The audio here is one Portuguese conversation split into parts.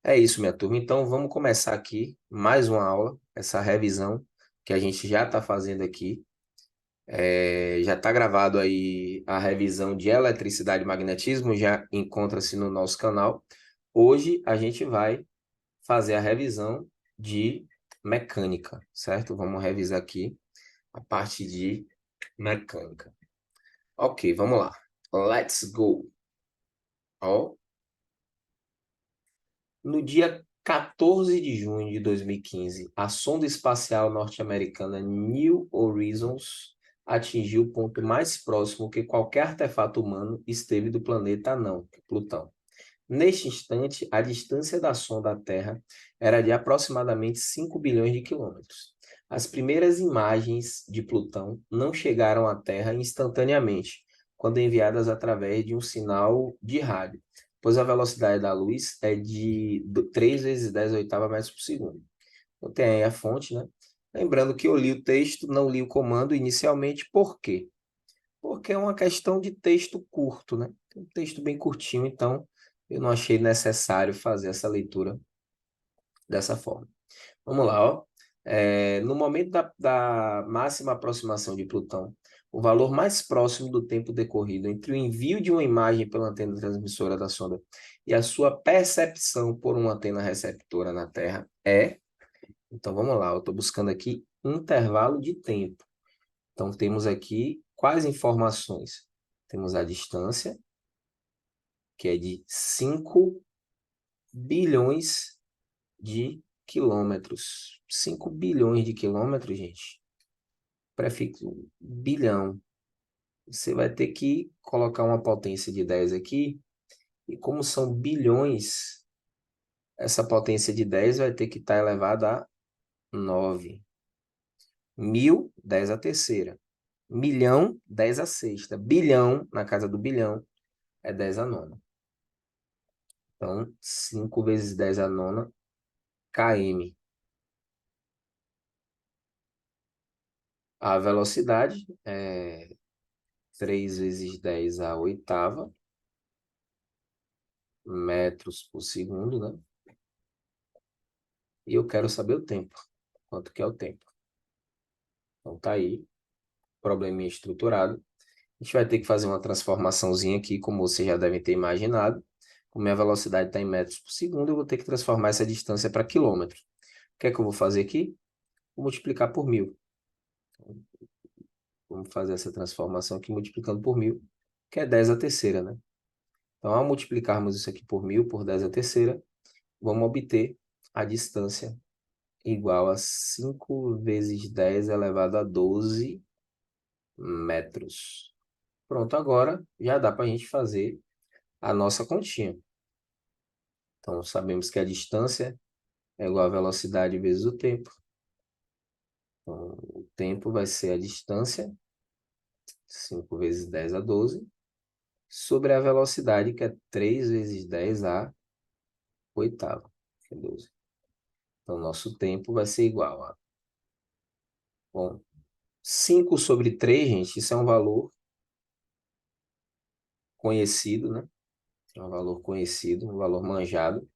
É isso, minha turma. Então, vamos começar aqui mais uma aula, essa revisão que a gente já está fazendo aqui. Já está gravado aí a revisão de eletricidade e magnetismo, já encontra-se no nosso canal. Hoje a gente vai fazer a revisão de mecânica, certo? Vamos revisar aqui a parte de mecânica. Ok, vamos lá. Let's go. Ó, no dia 14 de junho de 2015, a sonda espacial norte-americana New Horizons atingiu o ponto mais próximo que qualquer artefato humano esteve do planeta anão, Plutão. Neste instante, a distância da sonda à Terra era de aproximadamente 5 bilhões de quilômetros. As primeiras imagens de Plutão não chegaram à Terra instantaneamente, quando enviadas através de um sinal de rádio, pois a velocidade da luz é de 3 vezes 10 oitava metros por segundo. Então tem aí a fonte, né? Lembrando que eu li o texto, não li o comando inicialmente, por quê? Porque é uma questão de texto curto, né? Um texto bem curtinho, então eu não achei necessário fazer essa leitura dessa forma. Vamos lá, ó. No momento da máxima aproximação de Plutão, o valor mais próximo do tempo decorrido entre o envio de uma imagem pela antena transmissora da sonda e a sua percepção por uma antena receptora na Terra é. Então vamos lá, eu estou buscando aqui intervalo de tempo. Então temos aqui quais informações? Temos a distância, que é de 5 bilhões de quilômetros. 5 bilhões de quilômetros, gente. Prefixo bilhão. Você vai ter que colocar uma potência de 10 aqui. E como são bilhões, essa potência de 10 vai ter que estar elevada a 9. Mil, 10 a terceira. Milhão, 10 a sexta. Bilhão, na casa do bilhão, é 10 a nona. Então, 5 vezes 10 a nona, km. A velocidade é 3 vezes 10 a oitava, metros por segundo, né? E eu quero saber o tempo. Quanto que é o tempo? Então, tá aí, probleminha estruturado. A gente vai ter que fazer uma transformaçãozinha aqui, como vocês já devem ter imaginado. Como minha velocidade está em metros por segundo, eu vou ter que transformar essa distância para quilômetros. O que é que eu vou fazer aqui? Vou multiplicar por 1000. Vamos fazer essa transformação aqui multiplicando por 1000, que é 10 a terceira, né? Então, ao multiplicarmos isso aqui por 1000, por 10 a terceira, vamos obter a distância igual a 5 vezes 10 elevado a 12 metros. Pronto, agora já dá para a gente fazer a nossa continha. Então, sabemos que a distância é igual à velocidade vezes o tempo. Então, o tempo vai ser a distância, 5 vezes 10 a 12, sobre a velocidade, que é 3 vezes 10 a oitava, que é 12. Então, nosso tempo vai ser igual a... Bom, 5 sobre 3, gente, isso é um valor conhecido, né? É um valor conhecido, um valor manjado,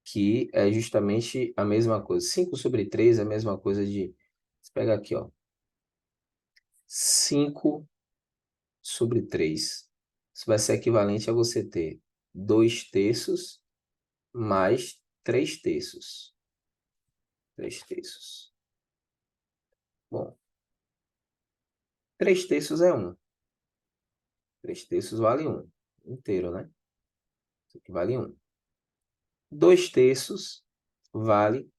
que é justamente a mesma coisa. 5 sobre 3 é a mesma coisa de... Você pega aqui, ó. 5 sobre 3. Isso vai ser equivalente a você ter 2 terços mais 3 terços. 3 terços. Bom, 3 terços é 1. 3 terços vale 1. Inteiro, né? Isso aqui vale 1. 2 terços vale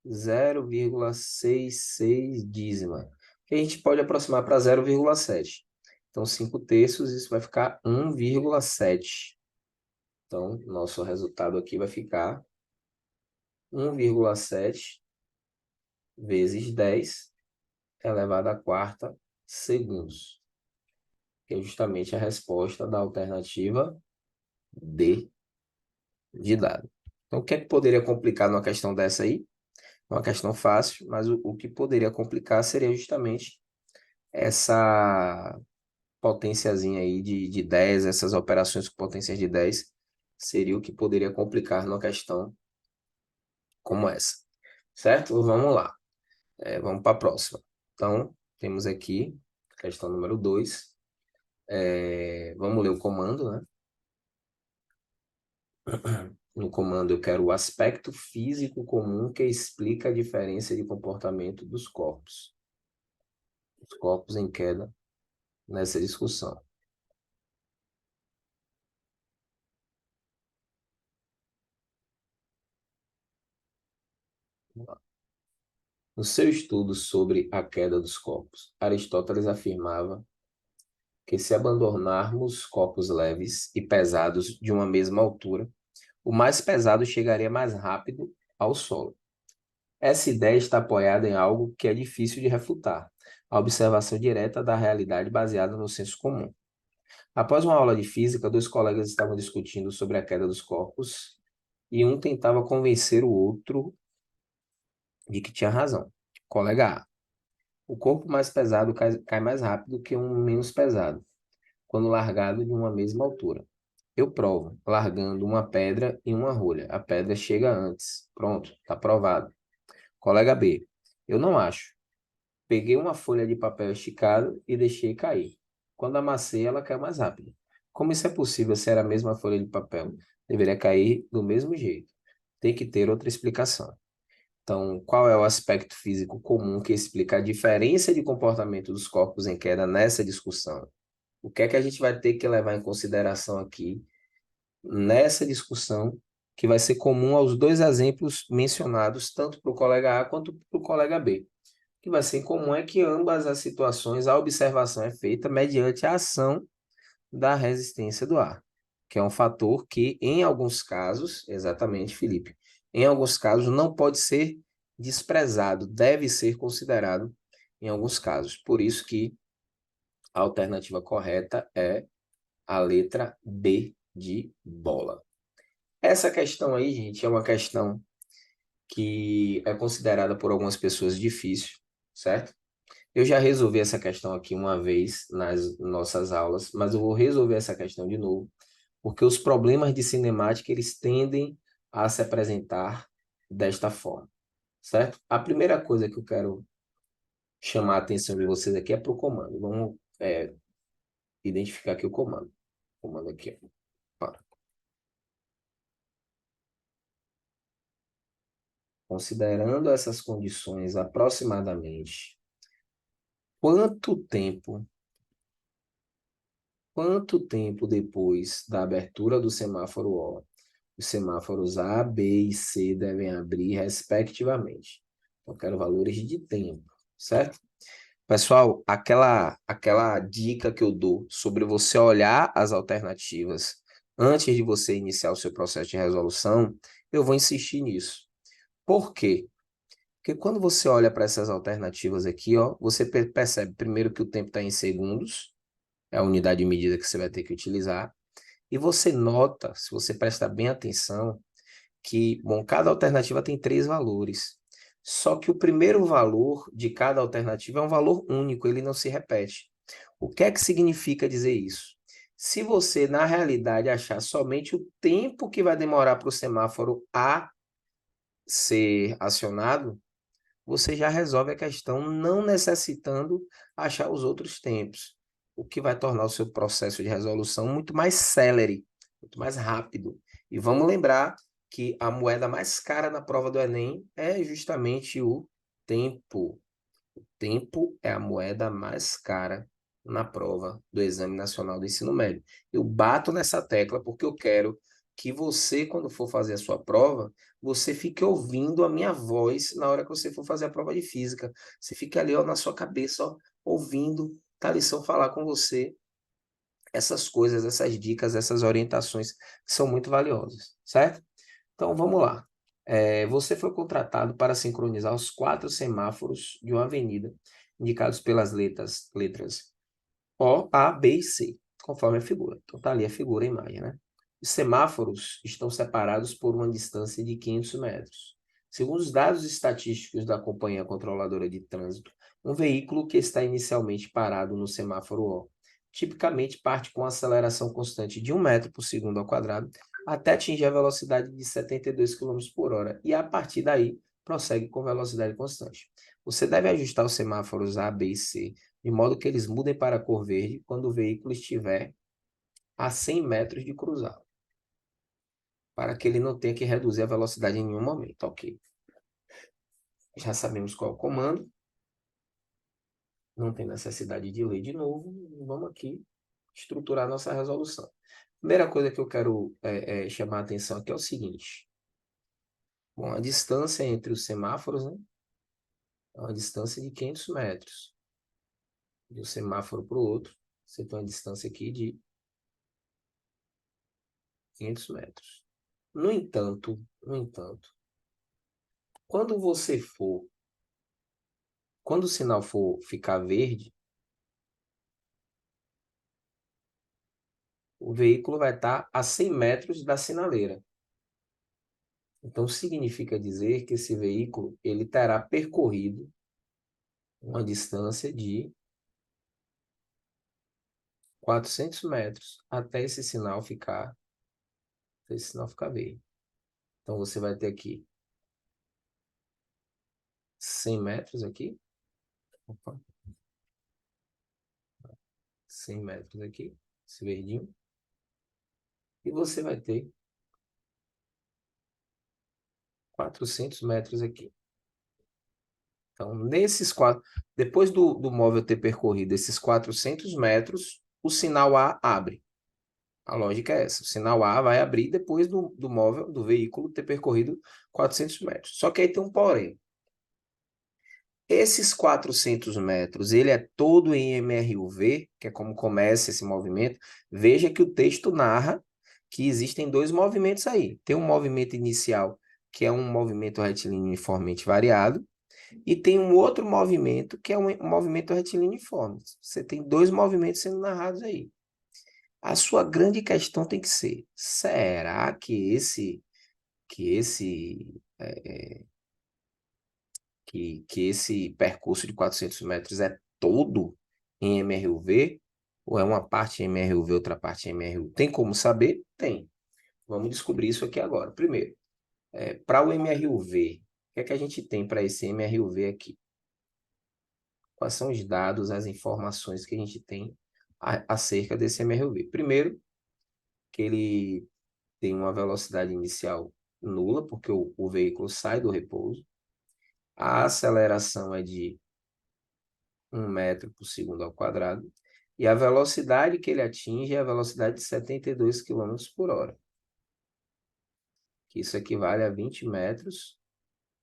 0,66 dízima, que a gente pode aproximar para 0,7. Então, 5 terços, isso vai ficar 1,7. Então, nosso resultado aqui vai ficar 1,7 vezes 10 elevado à quarta segundos, que é justamente a resposta da alternativa D de dado. Então, o que é que poderia complicar numa questão dessa aí? Uma questão fácil, mas o que poderia complicar seria justamente essa potenciazinha aí de 10, essas operações com potências de 10, seria o que poderia complicar numa questão como essa. Certo? Vamos lá. Vamos para a próxima. Então, temos aqui questão número 2. Vamos ler o comando, né? No comando eu quero o aspecto físico comum que explica a diferença de comportamento dos corpos. Os corpos em queda nessa discussão. No seu estudo sobre a queda dos corpos, Aristóteles afirmava que se abandonarmos corpos leves e pesados de uma mesma altura, o mais pesado chegaria mais rápido ao solo. Essa ideia está apoiada em algo que é difícil de refutar, a observação direta da realidade baseada no senso comum. Após uma aula de física, dois colegas estavam discutindo sobre a queda dos corpos e um tentava convencer o outro de que tinha razão. Colega A: o corpo mais pesado cai mais rápido que um menos pesado, quando largado de uma mesma altura. Eu provo, largando uma pedra e uma rolha. A pedra chega antes. Pronto, está provado. Colega B: eu não acho. Peguei uma folha de papel esticado e deixei cair. Quando amassei, ela caiu mais rápido. Como isso é possível se era a mesma folha de papel? Deveria cair do mesmo jeito. Tem que ter outra explicação. Então, qual é o aspecto físico comum que explica a diferença de comportamento dos corpos em queda nessa discussão? O que é que a gente vai ter que levar em consideração aqui nessa discussão que vai ser comum aos dois exemplos mencionados, tanto para o colega A quanto para o colega B? O que vai ser em comum é que ambas as situações, a observação é feita mediante a ação da resistência do ar, que é um fator que, em alguns casos, exatamente, Felipe, em alguns casos não pode ser desprezado, deve ser considerado em alguns casos. Por isso que a alternativa correta é a letra B de bola. Essa questão aí, gente, é uma questão que é considerada por algumas pessoas difícil, certo? Eu já resolvi essa questão aqui uma vez nas nossas aulas, mas eu vou resolver essa questão de novo, porque os problemas de cinemática, eles tendem a se apresentar desta forma, certo? A primeira coisa que eu quero chamar a atenção de vocês aqui é para o comando. Vamos identificar aqui o comando. O comando aqui, ó. Considerando essas condições aproximadamente, quanto tempo depois da abertura do semáforo O, os semáforos A, B e C devem abrir, respectivamente? Então, eu quero valores de tempo, certo? Pessoal, aquela dica que eu dou sobre você olhar as alternativas antes de você iniciar o seu processo de resolução, eu vou insistir nisso. Por quê? Porque quando você olha para essas alternativas aqui, ó, você percebe primeiro que o tempo está em segundos, é a unidade de medida que você vai ter que utilizar, e você nota, se você prestar bem atenção, que, bom, cada alternativa tem 3 valores. Só que o primeiro valor de cada alternativa é um valor único, ele não se repete. O que é que significa dizer isso? Se você, na realidade, achar somente o tempo que vai demorar para o semáforo A ser acionado, você já resolve a questão não necessitando achar os outros tempos, o que vai tornar o seu processo de resolução muito mais célere, muito mais rápido. E vamos lembrar que a moeda mais cara na prova do Enem é justamente o tempo. O tempo é a moeda mais cara na prova do Exame Nacional do Ensino Médio. Eu bato nessa tecla porque eu quero que você, quando for fazer a sua prova, você fique ouvindo a minha voz na hora que você for fazer a prova de física. Você fique ali, ó, na sua cabeça, ó, ouvindo a lição falar com você essas coisas, essas dicas, essas orientações que são muito valiosas, certo? Então, vamos lá. Você foi contratado para sincronizar os 4 semáforos de uma avenida, indicados pelas letras O, A, B e C, conforme a figura. Então, está ali a figura, a imagem, né? Os semáforos estão separados por uma distância de 500 metros. Segundo os dados estatísticos da Companhia Controladora de Trânsito, um veículo que está inicialmente parado no semáforo O, tipicamente parte com aceleração constante de 1 metro por segundo ao quadrado até atingir a velocidade de 72 km por hora. E a partir daí, prossegue com velocidade constante. Você deve ajustar os semáforos A, B e C, de modo que eles mudem para a cor verde quando o veículo estiver a 100 metros de cruzado, para que ele não tenha que reduzir a velocidade em nenhum momento. Ok. Já sabemos qual é o comando. Não tem necessidade de ler de novo. Vamos aqui estruturar nossa resolução. Primeira coisa que eu quero chamar a atenção aqui é o seguinte. Bom, a distância entre os semáforos, né, é uma distância de 500 metros. De um semáforo para o outro, você tem uma distância aqui de 500 metros. No entanto, quando quando o sinal for ficar verde, o veículo vai estar a 100 metros da sinaleira. Então, significa dizer que esse veículo ele terá percorrido uma distância de 400 metros até esse sinal ficar verde. Então, você vai ter aqui 100 metros aqui. Opa, 100 metros aqui, esse verdinho. E você vai ter 400 metros aqui. Então, depois do móvel ter percorrido esses 400 metros, o sinal A abre. A lógica é essa. O sinal A vai abrir depois do móvel, do veículo, ter percorrido 400 metros. Só que aí tem um porém. Esses 400 metros, ele é todo em MRUV, que é como começa esse movimento. Veja que o texto narra que existem dois movimentos aí. Tem um movimento inicial, que é um movimento retilíneo uniformemente variado, e tem um outro movimento, que é um movimento retilíneo uniforme. Você tem dois movimentos sendo narrados aí. A sua grande questão tem que ser, será que esse percurso de 400 metros é todo em MRUV? Ou é uma parte em MRUV, outra parte em MRU? Tem como saber? Tem. Vamos descobrir isso aqui agora. Primeiro, para o MRUV, o que é que a gente tem para esse MRUV aqui? Quais são os dados, as informações que a gente tem acerca desse MRUV? Primeiro, que ele tem uma velocidade inicial nula, porque o veículo sai do repouso. A aceleração é de 1 metro por segundo ao quadrado. E a velocidade que ele atinge é a velocidade de 72 km por hora. Que isso equivale a 20 metros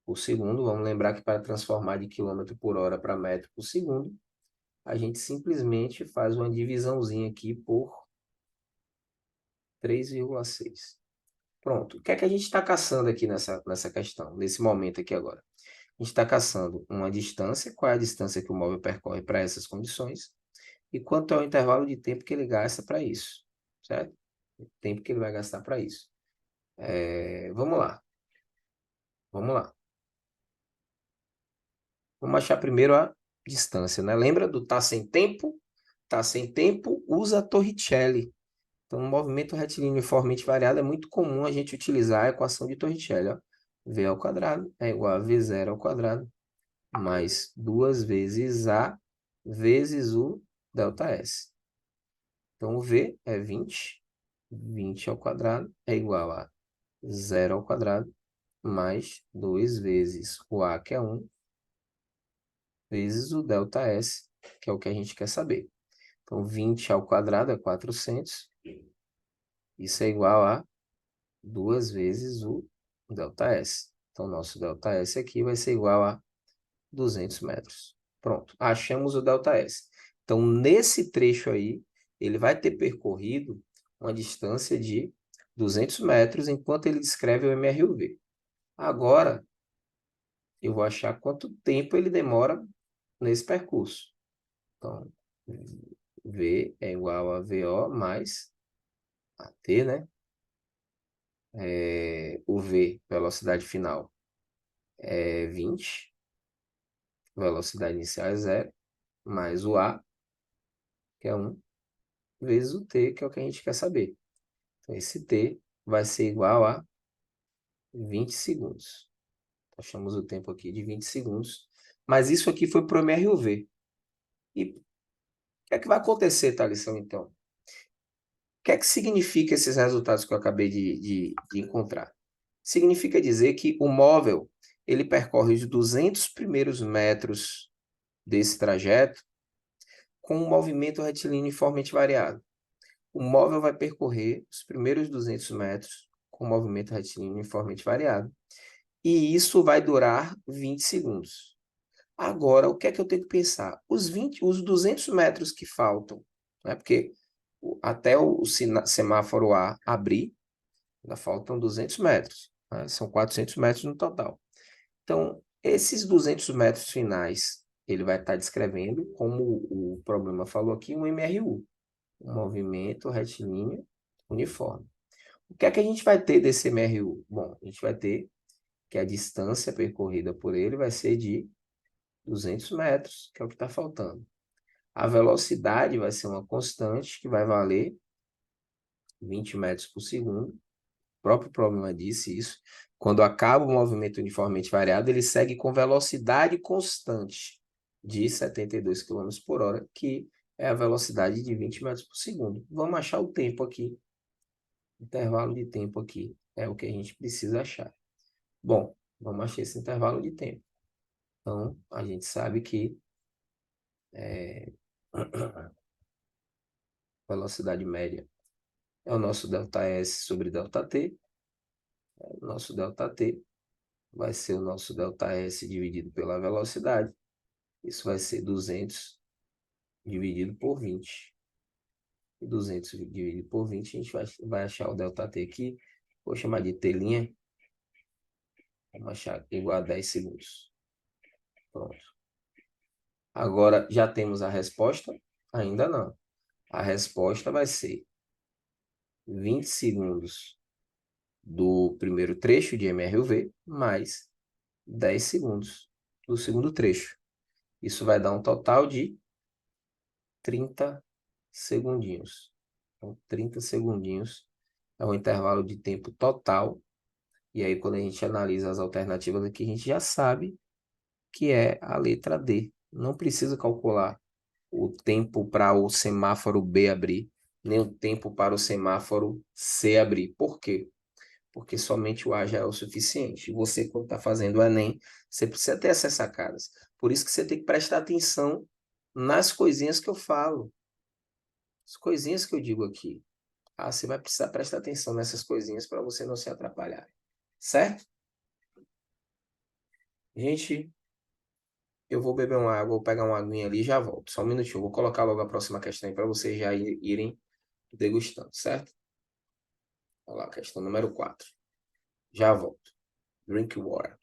por segundo. Vamos lembrar que para transformar de quilômetro por hora para metro por segundo, a gente simplesmente faz uma divisãozinha aqui por 3,6. Pronto. O que é que a gente está caçando aqui nessa questão, nesse momento aqui agora? A gente está caçando uma distância, qual é a distância que o móvel percorre para essas condições, e quanto é o intervalo de tempo que ele gasta para isso, certo? O tempo que ele vai gastar para isso. Vamos lá. Vamos lá. Vamos achar primeiro a distância, né? Lembra do tá sem tempo? Tá sem tempo, usa a Torricelli. Então, no movimento retilíneo uniformemente variado, é muito comum a gente utilizar a equação de Torricelli. Ó. V ao quadrado é igual a V0 ao quadrado mais 2 vezes A vezes o ΔS. Então, o V é 20. 20 ao quadrado é igual a 0 ao quadrado mais 2 vezes o A, que é 1, vezes o ΔS, que é o que a gente quer saber. Então, 20 ao quadrado é 400. Isso é igual a 2 vezes o ΔS. Então, nosso ΔS aqui vai ser igual a 200 metros. Pronto, achamos o ΔS. Então, nesse trecho aí, ele vai ter percorrido uma distância de 200 metros, enquanto ele descreve o MRUV. Agora, eu vou achar quanto tempo ele demora nesse percurso. Então, V é igual a VO mais AT, né? O V, velocidade final, é 20. Velocidade inicial é 0. Mais o A, que é 1, vezes o T, que é o que a gente quer saber. Então, esse T vai ser igual a 20 segundos. Achamos o tempo aqui de 20 segundos. Mas isso aqui foi para o MRUV. E o que é que vai acontecer, Thalisson, então? O que é que significa esses resultados que eu acabei de encontrar? Significa dizer que o móvel ele percorre os 200 primeiros metros desse trajeto com um movimento retilíneo uniformemente variado. O móvel vai percorrer os primeiros 200 metros com movimento retilíneo uniformemente variado. E isso vai durar 20 segundos. Agora, o que é que eu tenho que pensar? Os 200 metros que faltam, né? Porque até o semáforo A abrir, ainda faltam 200 metros, né? São 400 metros no total. Então, esses 200 metros finais, ele vai estar descrevendo, como o problema falou aqui, um MRU, um movimento retilíneo uniforme. O que é que a gente vai ter desse MRU? Bom, a gente vai ter que a distância percorrida por ele vai ser de 200 metros, que é o que está faltando. A velocidade vai ser uma constante que vai valer 20 metros por segundo. O próprio problema disse isso. Quando acaba o movimento uniformemente variado, ele segue com velocidade constante de 72 km por hora, que é a velocidade de 20 metros por segundo. Vamos achar o tempo aqui. Intervalo de tempo aqui é o que a gente precisa achar. Bom, vamos achar esse intervalo de tempo. Então, a gente sabe que velocidade média é o nosso ΔS sobre ΔT. O nosso ΔT vai ser o nosso ΔS dividido pela velocidade. Isso vai ser 200 dividido por 20. E 200 dividido por 20, a gente vai achar o ΔT aqui. Vou chamar de telinha. Vamos achar igual a 10 segundos. Pronto. Agora, já temos a resposta? Ainda não. A resposta vai ser 20 segundos do primeiro trecho de MRUV mais 10 segundos do segundo trecho. Isso vai dar um total de 30 segundinhos. Então, 30 segundinhos é o intervalo de tempo total. E aí, quando a gente analisa as alternativas aqui, a gente já sabe que é a letra D. Não precisa calcular o tempo para o semáforo B abrir, nem o tempo para o semáforo C abrir. Por quê? Porque somente o A já é o suficiente. E você, quando está fazendo o Enem, você precisa ter essas sacadas. Por isso que você tem que prestar atenção nas coisinhas que eu falo. As coisinhas que eu digo aqui. Ah, você vai precisar prestar atenção nessas coisinhas para você não se atrapalhar. Certo? Gente, eu vou beber uma água, vou pegar uma aguinha ali e já volto. Só um minutinho, vou colocar logo a próxima questão aí para vocês já irem degustando, certo? Olha lá, questão número 4. Já volto. Drink water.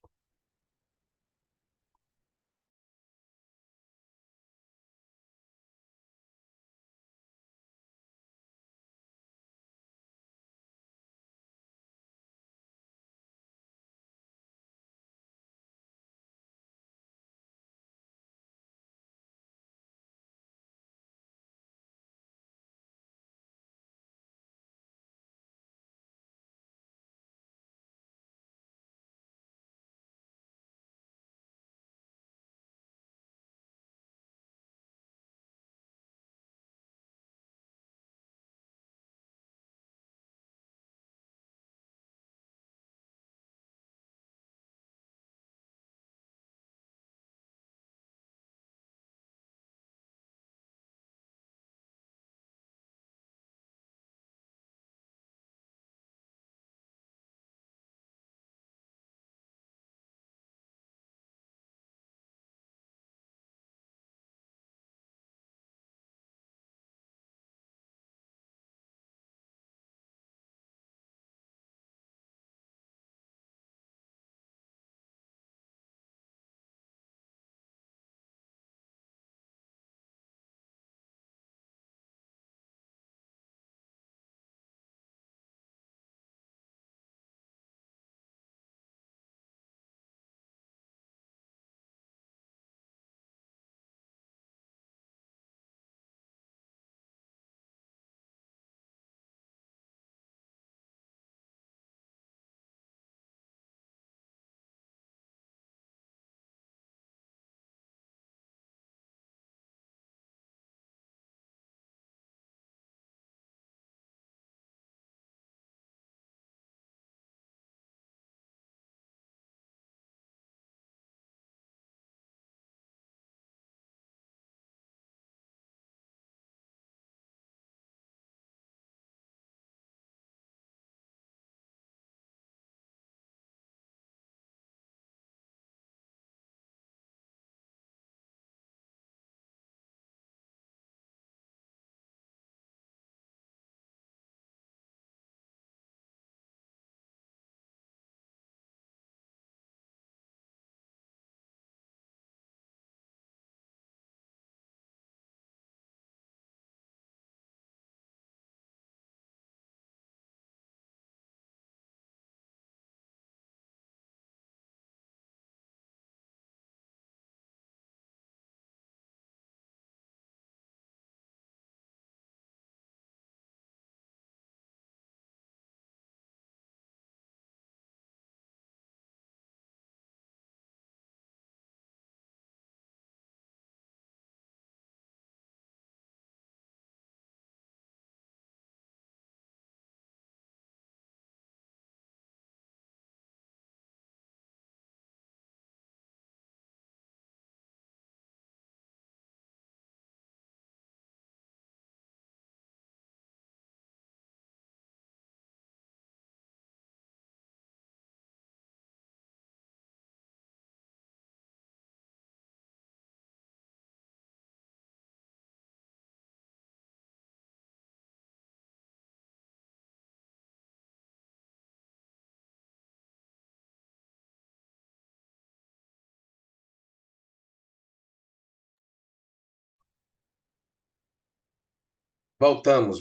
Voltamos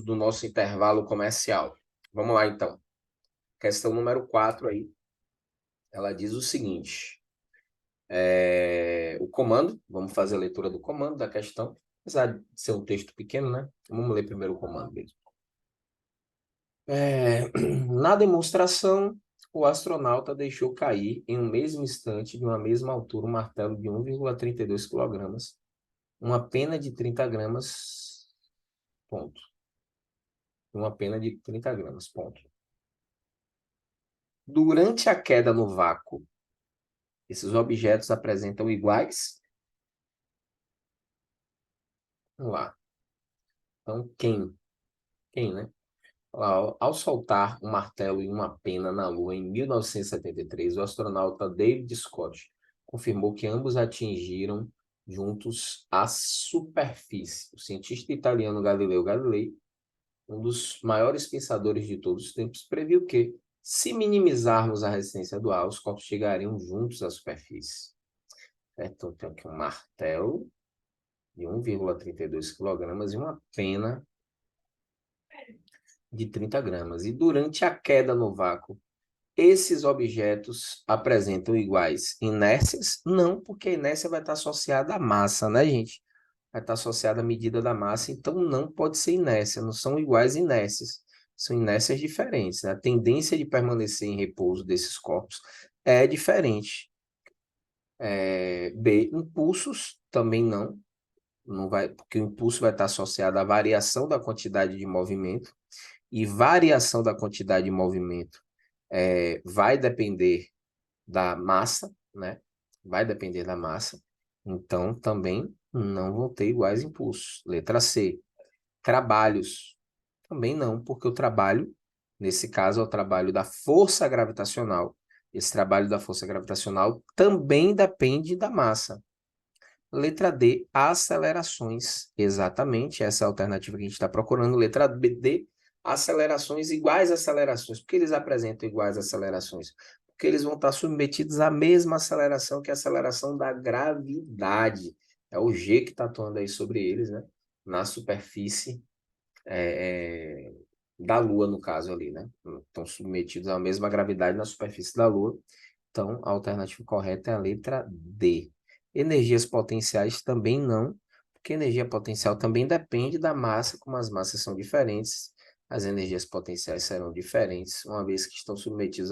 do nosso intervalo comercial. Vamos lá, então. Questão número 4 aí. Ela diz o seguinte. O comando, vamos fazer a leitura do comando da questão. Apesar de ser um texto pequeno, né? Vamos ler primeiro o comando mesmo. Na demonstração, o astronauta deixou cair em um mesmo instante, de uma mesma altura, um martelo de 1,32 kg, uma pena de 30 gramas, ponto. Uma pena de 30 gramas, ponto. Durante a queda no vácuo, esses objetos apresentam iguais? Vamos lá. Então, quem, né? Ao soltar um martelo e uma pena na Lua em 1973, o astronauta David Scott confirmou que ambos atingiram juntos a superfície. O cientista italiano Galileu Galilei, um dos maiores pensadores de todos os tempos, previu que, se minimizarmos a resistência do ar, os corpos chegariam juntos à superfície. Então, tem aqui um martelo de 1,32 kg e uma pena de 30 gramas. E durante a queda no vácuo, esses objetos apresentam iguais inércias? Não, porque a inércia vai estar associada à massa, né, gente? Vai estar associada à medida da massa, então não pode ser inércia, não são iguais inércias, são inércias diferentes, né? A tendência de permanecer em repouso desses corpos é diferente. B, impulsos, também não vai, porque o impulso vai estar associado à variação da quantidade de movimento, e variação da quantidade de movimento vai depender da massa, né? Vai depender da massa. Então, também não vão ter iguais impulsos. Letra C. Trabalhos. Também não, porque o trabalho, nesse caso, é o trabalho da força gravitacional. Esse trabalho da força gravitacional também depende da massa. Letra D, acelerações. Exatamente, essa é a alternativa que a gente está procurando. Letra D, acelerações, iguais acelerações. Por que eles apresentam iguais acelerações? Porque eles vão estar submetidos à mesma aceleração que a aceleração da gravidade. É o G que está atuando aí sobre eles, né? Na superfície da Lua, no caso ali, né? Estão submetidos à mesma gravidade na superfície da Lua. Então, a alternativa correta é a letra D. Energias potenciais também não, porque energia potencial também depende da massa, como as massas são diferentes, as energias potenciais serão diferentes, uma vez que estão submetidos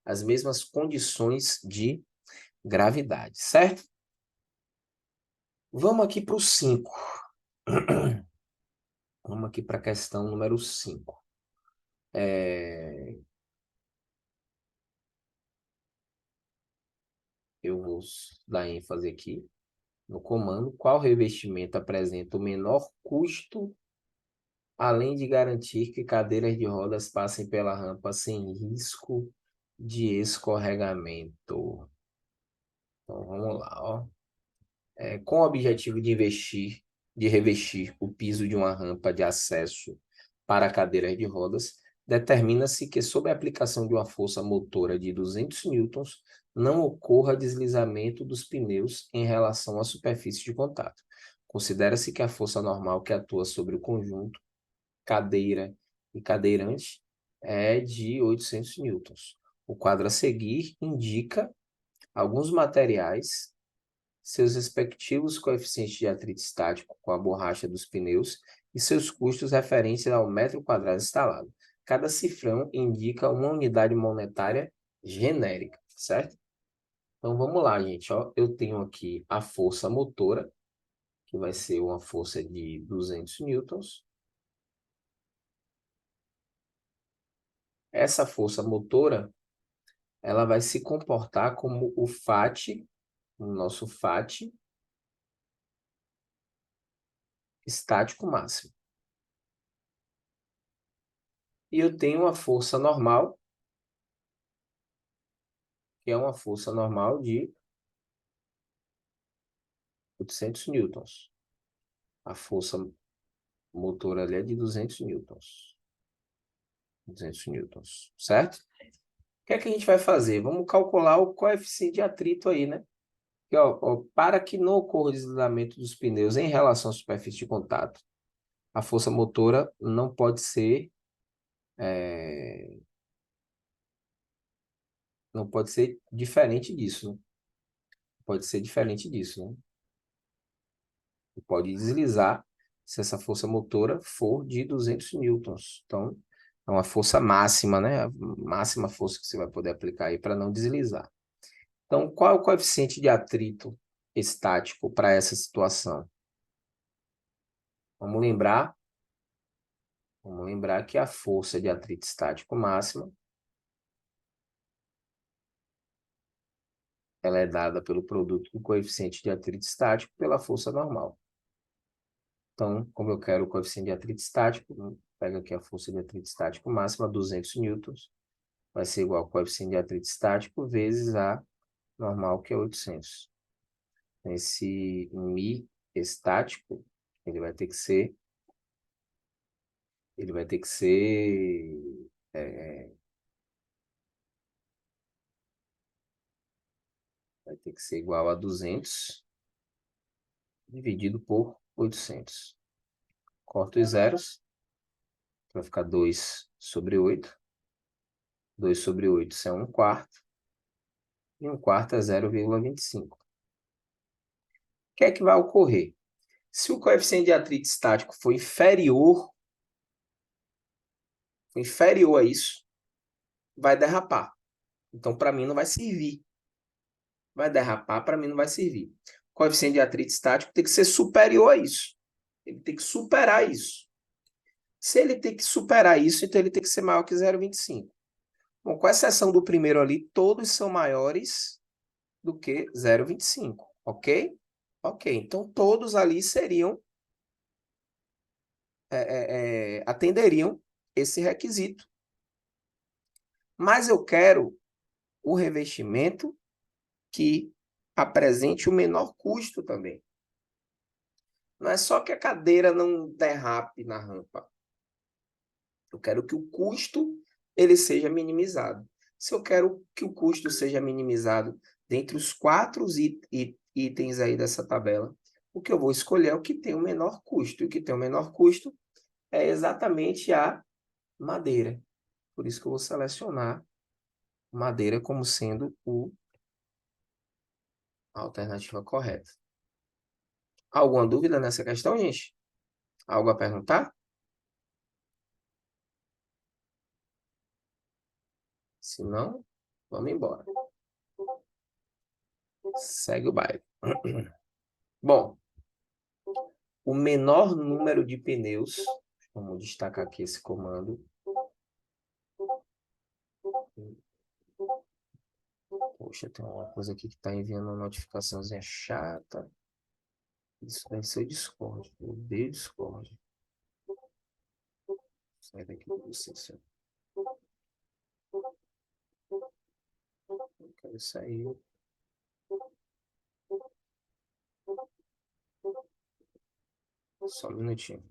às mesmas condições de gravidade, certo? Vamos aqui para o 5. Vamos aqui para a questão número 5. Eu vou dar ênfase aqui no comando. Qual revestimento apresenta o menor custo, além de garantir que cadeiras de rodas passem pela rampa sem risco de escorregamento? Então, vamos lá, ó. Com o objetivo de revestir o piso de uma rampa de acesso para cadeiras de rodas, determina-se que, sob a aplicação de uma força motora de 200 newtons, não ocorra deslizamento dos pneus em relação à superfície de contato. Considera-se que a força normal que atua sobre o conjunto, cadeira e cadeirante, é de 800 newtons. O quadro a seguir indica alguns materiais, seus respectivos coeficientes de atrito estático com a borracha dos pneus e seus custos referentes ao metro quadrado instalado. Cada cifrão indica uma unidade monetária genérica, certo? Então vamos lá, gente. Ó, eu tenho aqui a força motora, que vai ser uma força de 200 newtons. Essa força motora, ela vai se comportar como o FAT, o nosso FAT estático máximo. E eu tenho uma força normal, que é uma força normal de 800 newtons. A força motora ali é de 200 newtons. 200 newtons, certo? O que é que a gente vai fazer? Vamos calcular o coeficiente de atrito aí, né? que, ó, para que não ocorra deslizamento dos pneus em relação à superfície de contato, a força motora não pode ser, não pode ser diferente disso, né? Pode ser diferente disso, né? Pode deslizar se essa força motora for de 200 newtons. Então, é uma força máxima, né? A máxima força que você vai poder aplicar aí para não deslizar. Então, qual é o coeficiente de atrito estático para essa situação? Vamos lembrar que a força de atrito estático máxima ela é dada pelo produto do coeficiente de atrito estático pela força normal. Então, como eu quero o coeficiente de atrito estático, pega aqui a força de atrito estático máxima, 200 newtons, vai ser igual ao coeficiente de atrito estático vezes a normal, que é 800. Esse Mi estático, ele vai ter que ser, ele vai ter que ser, vai ter que ser igual a 200 dividido por 800. Corto os zeros, vai ficar 2 sobre 8. 2 sobre 8 é 1 quarto. E 1 quarto é 0,25. O que é que vai ocorrer? Se o coeficiente de atrito estático for inferior a isso, vai derrapar. Então, para mim, não vai servir. Vai derrapar, para mim, não vai servir. O coeficiente de atrito estático tem que ser superior a isso. Ele tem que superar isso. Se ele tem que superar isso, então ele tem que ser maior que 0,25. Bom, com exceção do primeiro ali, todos são maiores do que 0,25, ok? Ok, então todos ali seriam, atenderiam esse requisito. Mas eu quero o revestimento que apresente o menor custo também. Não é só que a cadeira não derrape na rampa. Eu quero que o custo ele seja minimizado. Se eu quero que o custo seja minimizado dentre os 4 itens aí dessa tabela, o que eu vou escolher é o que tem o menor custo. E o que tem o menor custo é exatamente a madeira. Por isso que eu vou selecionar madeira como sendo a alternativa correta. Alguma dúvida nessa questão, gente? Algo a perguntar? Se não, vamos embora. Segue o baile. Bom, o menor número de pneus, vamos destacar aqui esse comando. Poxa, tem uma coisa aqui que está enviando uma notificaçãozinha chata. Isso deve ser o Discord. Eu odeio Discord. Sai daqui para você, senhor. Eu quero sair. Só um minutinho.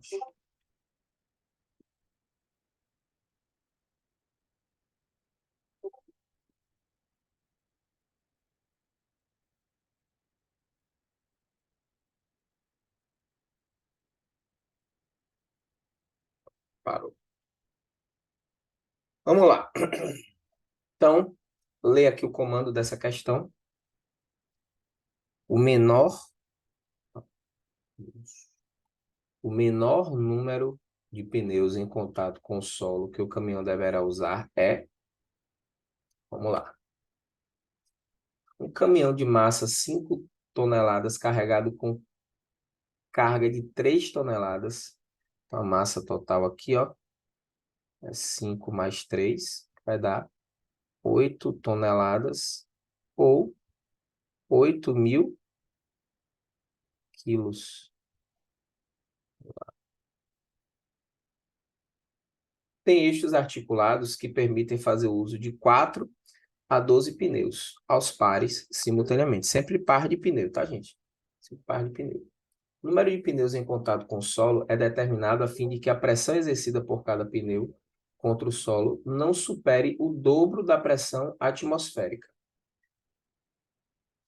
Parou. Vamos lá. Então, lê aqui o comando dessa questão. O menor número de pneus em contato com o solo que o caminhão deverá usar é... Vamos lá. Um caminhão de massa 5 toneladas carregado com carga de 3 toneladas. Então, a massa total aqui, ó, é 5 mais 3, vai dar 8 toneladas ou 8.000 quilos. Tem eixos articulados que permitem fazer uso de 4 a 12 pneus aos pares simultaneamente. Sempre par de pneu, tá, gente? Sempre par de pneu. O número de pneus em contato com o solo é determinado a fim de que a pressão exercida por cada pneu contra o solo não supere o dobro da pressão atmosférica.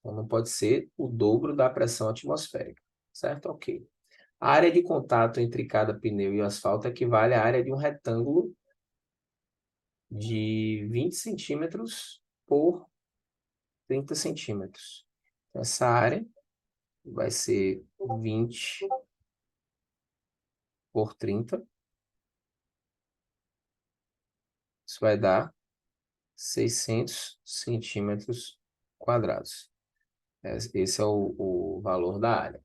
Então, não pode ser o dobro da pressão atmosférica, certo? Ok. A área de contato entre cada pneu e o asfalto equivale à área de um retângulo de 20 centímetros por 30 centímetros. Então, essa área vai ser 20 por 30. Isso vai dar 600 centímetros quadrados. Esse é o valor da área.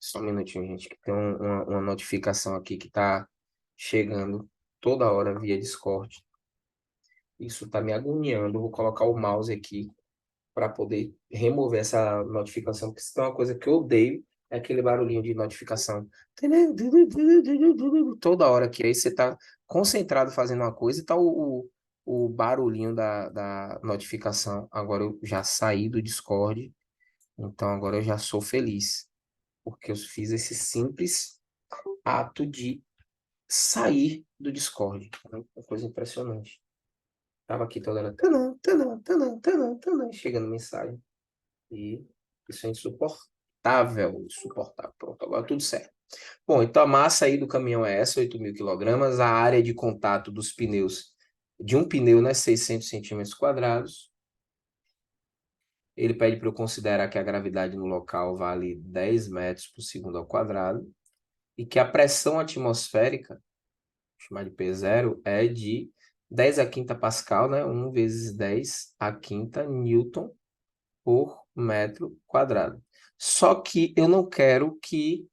Só um minutinho, gente, que tem uma notificação aqui que está chegando toda hora via Discord. Isso está me agoniando. Vou colocar o mouse aqui para poder remover essa notificação, porque se tem uma coisa que eu odeio, é aquele barulhinho de notificação. Toda hora que aí você está concentrado fazendo uma coisa e tá o barulhinho da notificação. Agora eu já saí do Discord, então agora eu já sou feliz, porque eu fiz esse simples ato de sair do Discord. Uma coisa impressionante. Tava aqui toda hora, chegando mensagem. E isso é insuportável, insuportável. Pronto, agora tudo certo. Bom, então a massa aí do caminhão é essa, 8.000 quilogramas. A área de contato dos pneus, de um pneu, né, 600 centímetros quadrados. Ele pede para eu considerar que a gravidade no local vale 10 metros por segundo ao quadrado e que a pressão atmosférica, vou chamar de P0, é de 10 a quinta Pascal, né, 1 vezes 10 a quinta Newton por metro quadrado. Só que eu não quero que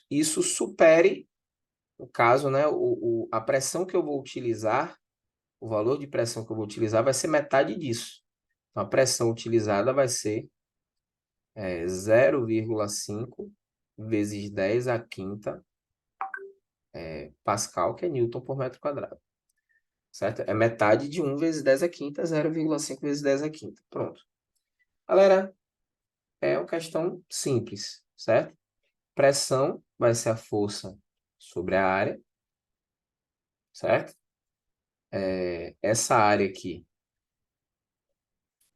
isso supere, no caso, né, a pressão que eu vou utilizar, o valor de pressão que eu vou utilizar vai ser metade disso. Então, a pressão utilizada vai ser 0,5 vezes 10 a quinta Pascal, que é Newton por metro quadrado. Certo? É metade de 1 vezes 10 a quinta, 0,5 vezes 10 a quinta. Pronto. Galera, é uma questão simples, certo? Pressão vai ser a força sobre a área, certo? Essa área aqui,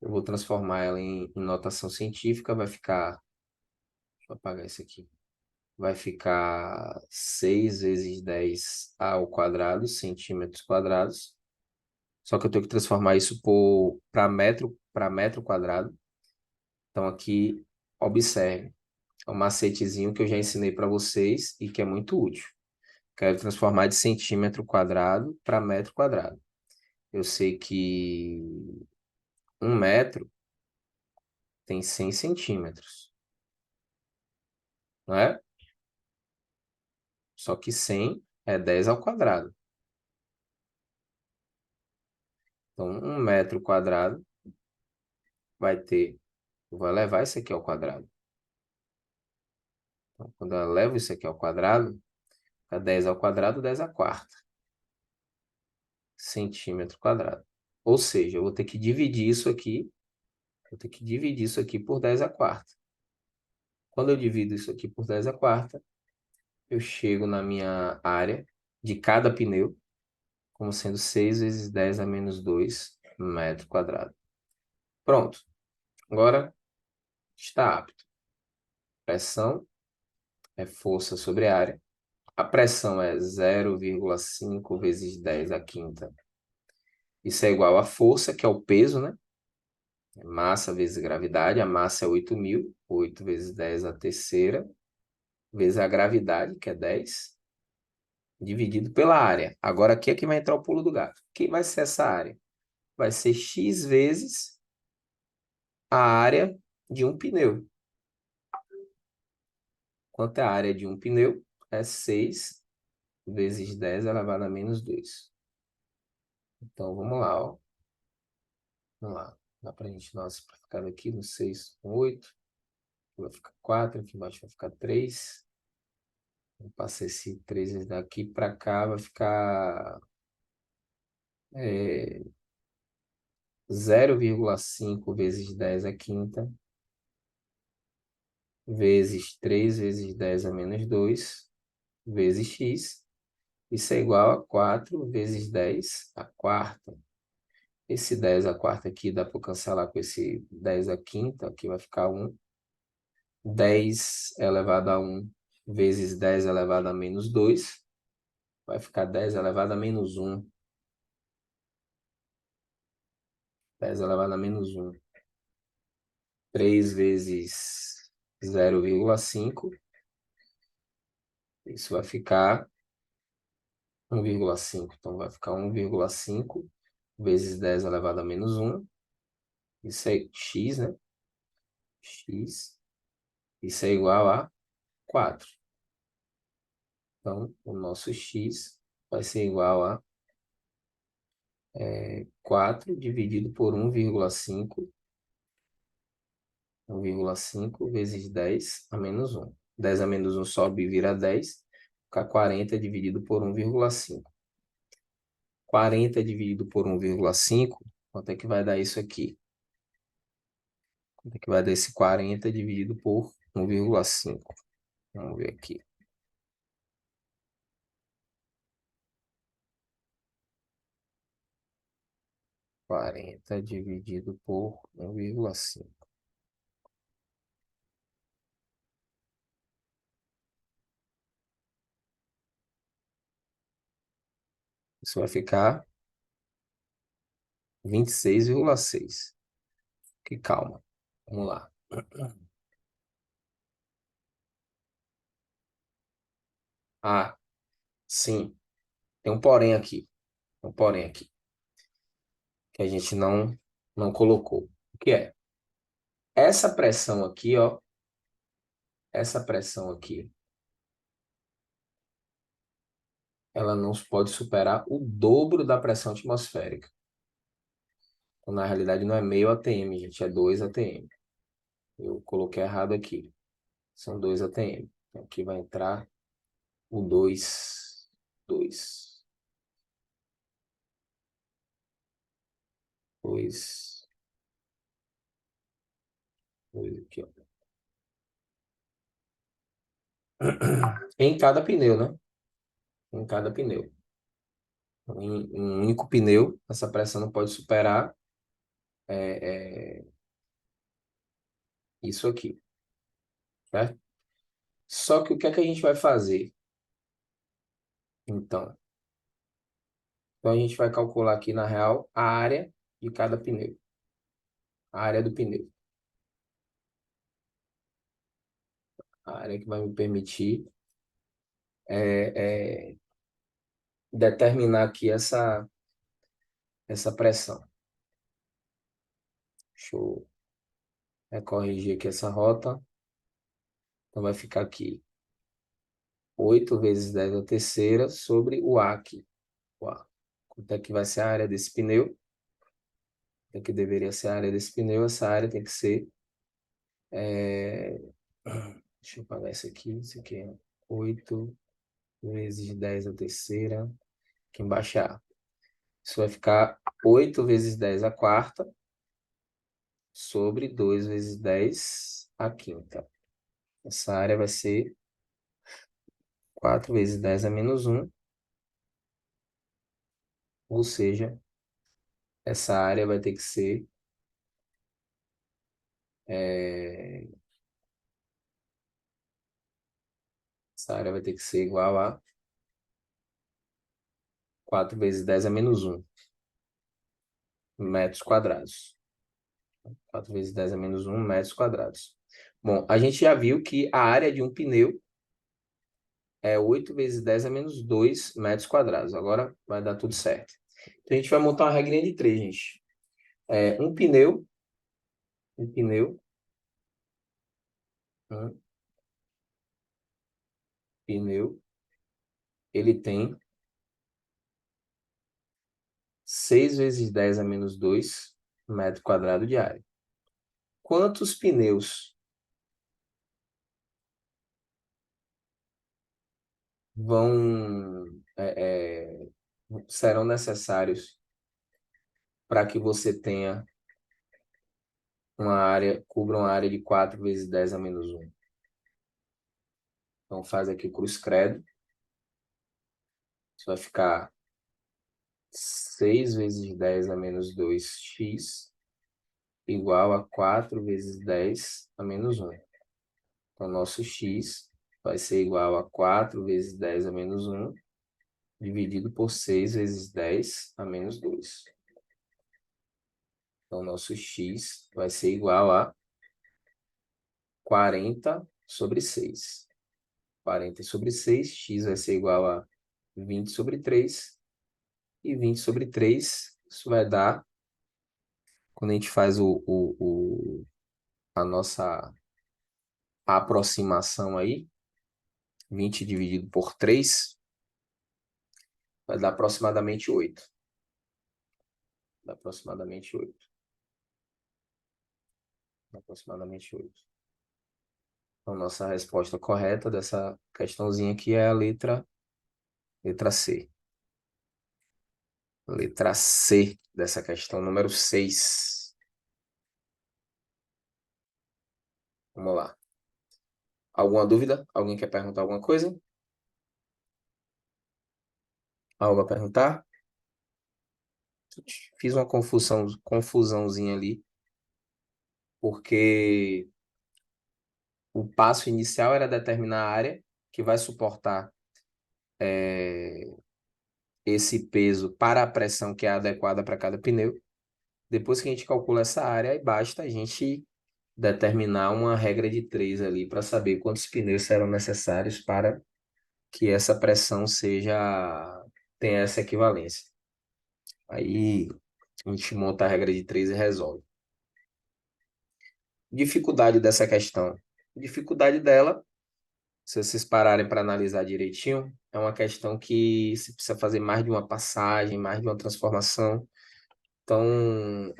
eu vou transformar ela em notação científica, vai ficar, deixa eu apagar isso aqui, vai ficar 6 vezes 10 ao quadrado, centímetros quadrados. Só que eu tenho que transformar isso para metro quadrado. Então aqui, observe, é um macetezinho que eu já ensinei para vocês e que é muito útil. Quero transformar de centímetro quadrado para metro quadrado. Eu sei que 1 metro tem 100 centímetros, não é? Só que 100 é 10 ao quadrado. Então, 1 metro quadrado vai ter... Eu vou elevar isso aqui ao quadrado. Então, quando eu elevo isso aqui ao quadrado, fica 10 ao quadrado, 10 à quarta centímetro quadrado. Ou seja, eu vou ter que dividir isso aqui, por 10 à quarta. Quando eu divido isso aqui por 10 à quarta, eu chego na minha área de cada pneu, como sendo 6 vezes 10 a menos 2 metro quadrado. Pronto. Agora está apto. Pressão é força sobre a área. A pressão é 0,5 vezes 10 a quinta. Isso é igual à força, que é o peso, né? Massa vezes gravidade. A massa é 8.000. 8 vezes 10 a terceira. Vezes a gravidade, que é 10. Dividido pela área. Agora aqui é que vai entrar o pulo do gato. Quem vai ser essa área? Vai ser x vezes a área de um pneu. Quanto é a área de um pneu? É 6 vezes 10 elevado a menos 2. Então, vamos lá, ó. Vamos lá. Dá pra gente dar uma simplificada aqui no 6 com 8. Aqui vai ficar 4, aqui embaixo vai ficar 3. Vou passar esse 3 daqui para cá, vai ficar 0,5 vezes 10 a quinta, vezes 3 vezes 10 a menos 2, vezes x. Isso é igual a 4 vezes 10 a quarta. Esse 10 a quarta aqui dá para cancelar com esse 10 a quinta, aqui vai ficar 1. 10 elevado a 1 vezes 10 elevado a menos 2, vai ficar 10 elevado a menos 1. 10 elevado a menos 1. 3 vezes 0,5, isso vai ficar 1,5. Então, vai ficar 1,5 vezes 10 elevado a menos 1. Isso é x, né? X. Isso é igual a 4. Então, o nosso x vai ser igual a 4 dividido por 1,5. 1,5 vezes 10 a menos 1. 10 a menos 1 sobe e vira 10. Fica 40 dividido por 1,5. 40 dividido por 1,5, quanto é que vai dar isso aqui? Quanto é que vai dar esse 40 dividido por 1,5? Vamos ver aqui. 40 dividido por 1,5. Isso vai ficar 26,6. Que calma. Vamos lá. Ah, sim. Tem um porém aqui. Um porém aqui. Que a gente não colocou. O que é? Essa pressão aqui, ó. Essa pressão aqui, ela não pode superar o dobro da pressão atmosférica. Então, na realidade, não é meio atm, gente. É 2 atm. Eu coloquei errado aqui. São 2 atm. Então, aqui vai entrar o 2. 2. 2. 2 aqui, ó. Em cada pneu, né? Em cada pneu. Em um único pneu, essa pressão não pode superar isso aqui, certo? Só que o que é que a gente vai fazer? Então, a gente vai calcular aqui, na real, a área de cada pneu. A área do pneu. A área que vai me permitir é, determinar aqui essa pressão. Deixa eu corrigir aqui essa rota. Então, vai ficar aqui 8 vezes 10 a terceira sobre o A aqui. O A. Quanto é que vai ser a área desse pneu? É que deveria ser a área desse pneu. Essa área tem que ser... deixa eu apagar isso aqui. Isso aqui é 8 vezes 10 a terceira. Aqui embaixo é A. Isso vai ficar 8 vezes 10 a quarta sobre 2 vezes 10 a quinta. Essa área vai ser 4 vezes 10 a menos 1, ou seja, essa área vai ter que ser essa área vai ter que ser igual a 4 vezes 10 a menos 1 metros quadrados. 4 vezes 10 a menos 1 metros quadrados. Bom, a gente já viu que a área de um pneu é 8 vezes 10 a menos 2 metros quadrados. Agora vai dar tudo certo. Então, a gente vai montar uma regrinha de 3, gente. Um pneu, um pneu, um pneu, ele tem 6 vezes 10 a menos 2 metro quadrado de área. Quantos pneus vão serão necessários para que você tenha uma área, cubra uma área de 4 vezes 10 a menos 1? Então, faz aqui o cruz credo. Isso vai ficar 6 vezes 10 a menos 2x igual a 4 vezes 10 a menos 1. Então, nosso x vai ser igual a 4 vezes 10 a menos 1, dividido por 6 vezes 10 a menos 2. Então, nosso x vai ser igual a 40 sobre 6. 40 sobre 6, x vai ser igual a 20 sobre 3. E 20 sobre 3, isso vai dar, quando a gente faz a nossa aproximação aí, 20 dividido por 3, vai dar aproximadamente 8. Dá aproximadamente 8. Aproximadamente 8. Então, nossa resposta correta dessa questãozinha aqui é a letra C. Letra C dessa questão número 6. Vamos lá. Alguma dúvida? Alguém quer perguntar alguma coisa? Algo a perguntar? Fiz uma confusãozinha ali, porque o passo inicial era determinar a área que vai suportar esse peso para a pressão que é adequada para cada pneu. Depois que a gente calcula essa área, aí basta a gente determinar uma regra de 3 ali para saber quantos pneus serão necessários para que essa pressão tenha essa equivalência. Aí a gente monta a regra de 3 e resolve. Dificuldade dessa questão. Dificuldade dela, se vocês pararem para analisar direitinho, é uma questão que você precisa fazer mais de uma passagem, mais de uma transformação. Então,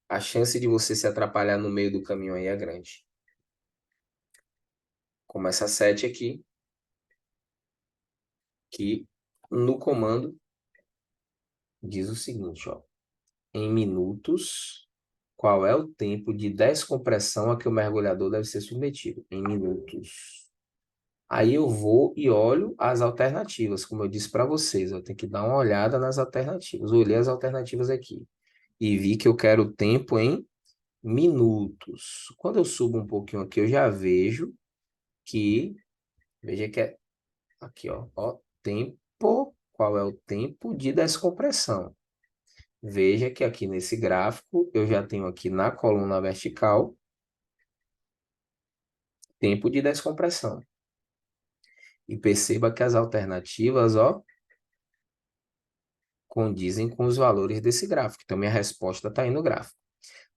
a chance de você se atrapalhar no meio do caminho aí é grande. Como essa 7 aqui, que no comando diz o seguinte, ó. Em minutos, qual é o tempo de descompressão a que o mergulhador deve ser submetido? Em minutos. Aí eu vou e olho as alternativas, como eu disse para vocês, eu tenho que dar uma olhada nas alternativas. Eu olhei as alternativas aqui e vi que eu quero o tempo em minutos. Quando eu subo um pouquinho aqui, eu já vejo que, veja que é aqui, ó, tempo, qual é o tempo de descompressão? Veja que aqui nesse gráfico, eu já tenho aqui na coluna vertical, tempo de descompressão. E perceba que as alternativas, ó, condizem com os valores desse gráfico. Então, minha resposta está aí no gráfico.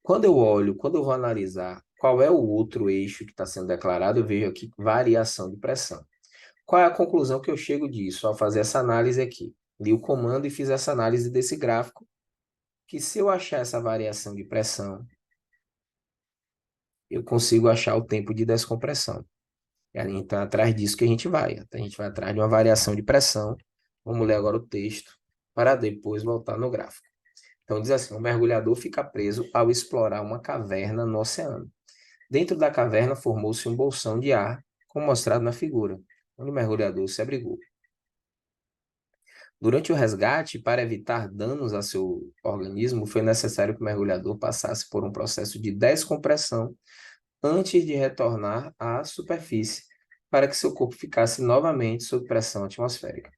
Quando eu vou analisar qual é o outro eixo que está sendo declarado, eu vejo aqui variação de pressão. Qual é a conclusão que eu chego disso ao fazer essa análise aqui? Li o comando e fiz essa análise desse gráfico, que se eu achar essa variação de pressão, eu consigo achar o tempo de descompressão. Então, atrás disso que a gente vai. A gente vai atrás de uma variação de pressão. Vamos ler agora o texto, para depois voltar no gráfico. Então, diz assim, o mergulhador fica preso ao explorar uma caverna no oceano. Dentro da caverna formou-se um bolsão de ar, como mostrado na figura, onde o mergulhador se abrigou. Durante o resgate, para evitar danos a seu organismo, foi necessário que o mergulhador passasse por um processo de descompressão antes de retornar à superfície, para que seu corpo ficasse novamente sob pressão atmosférica.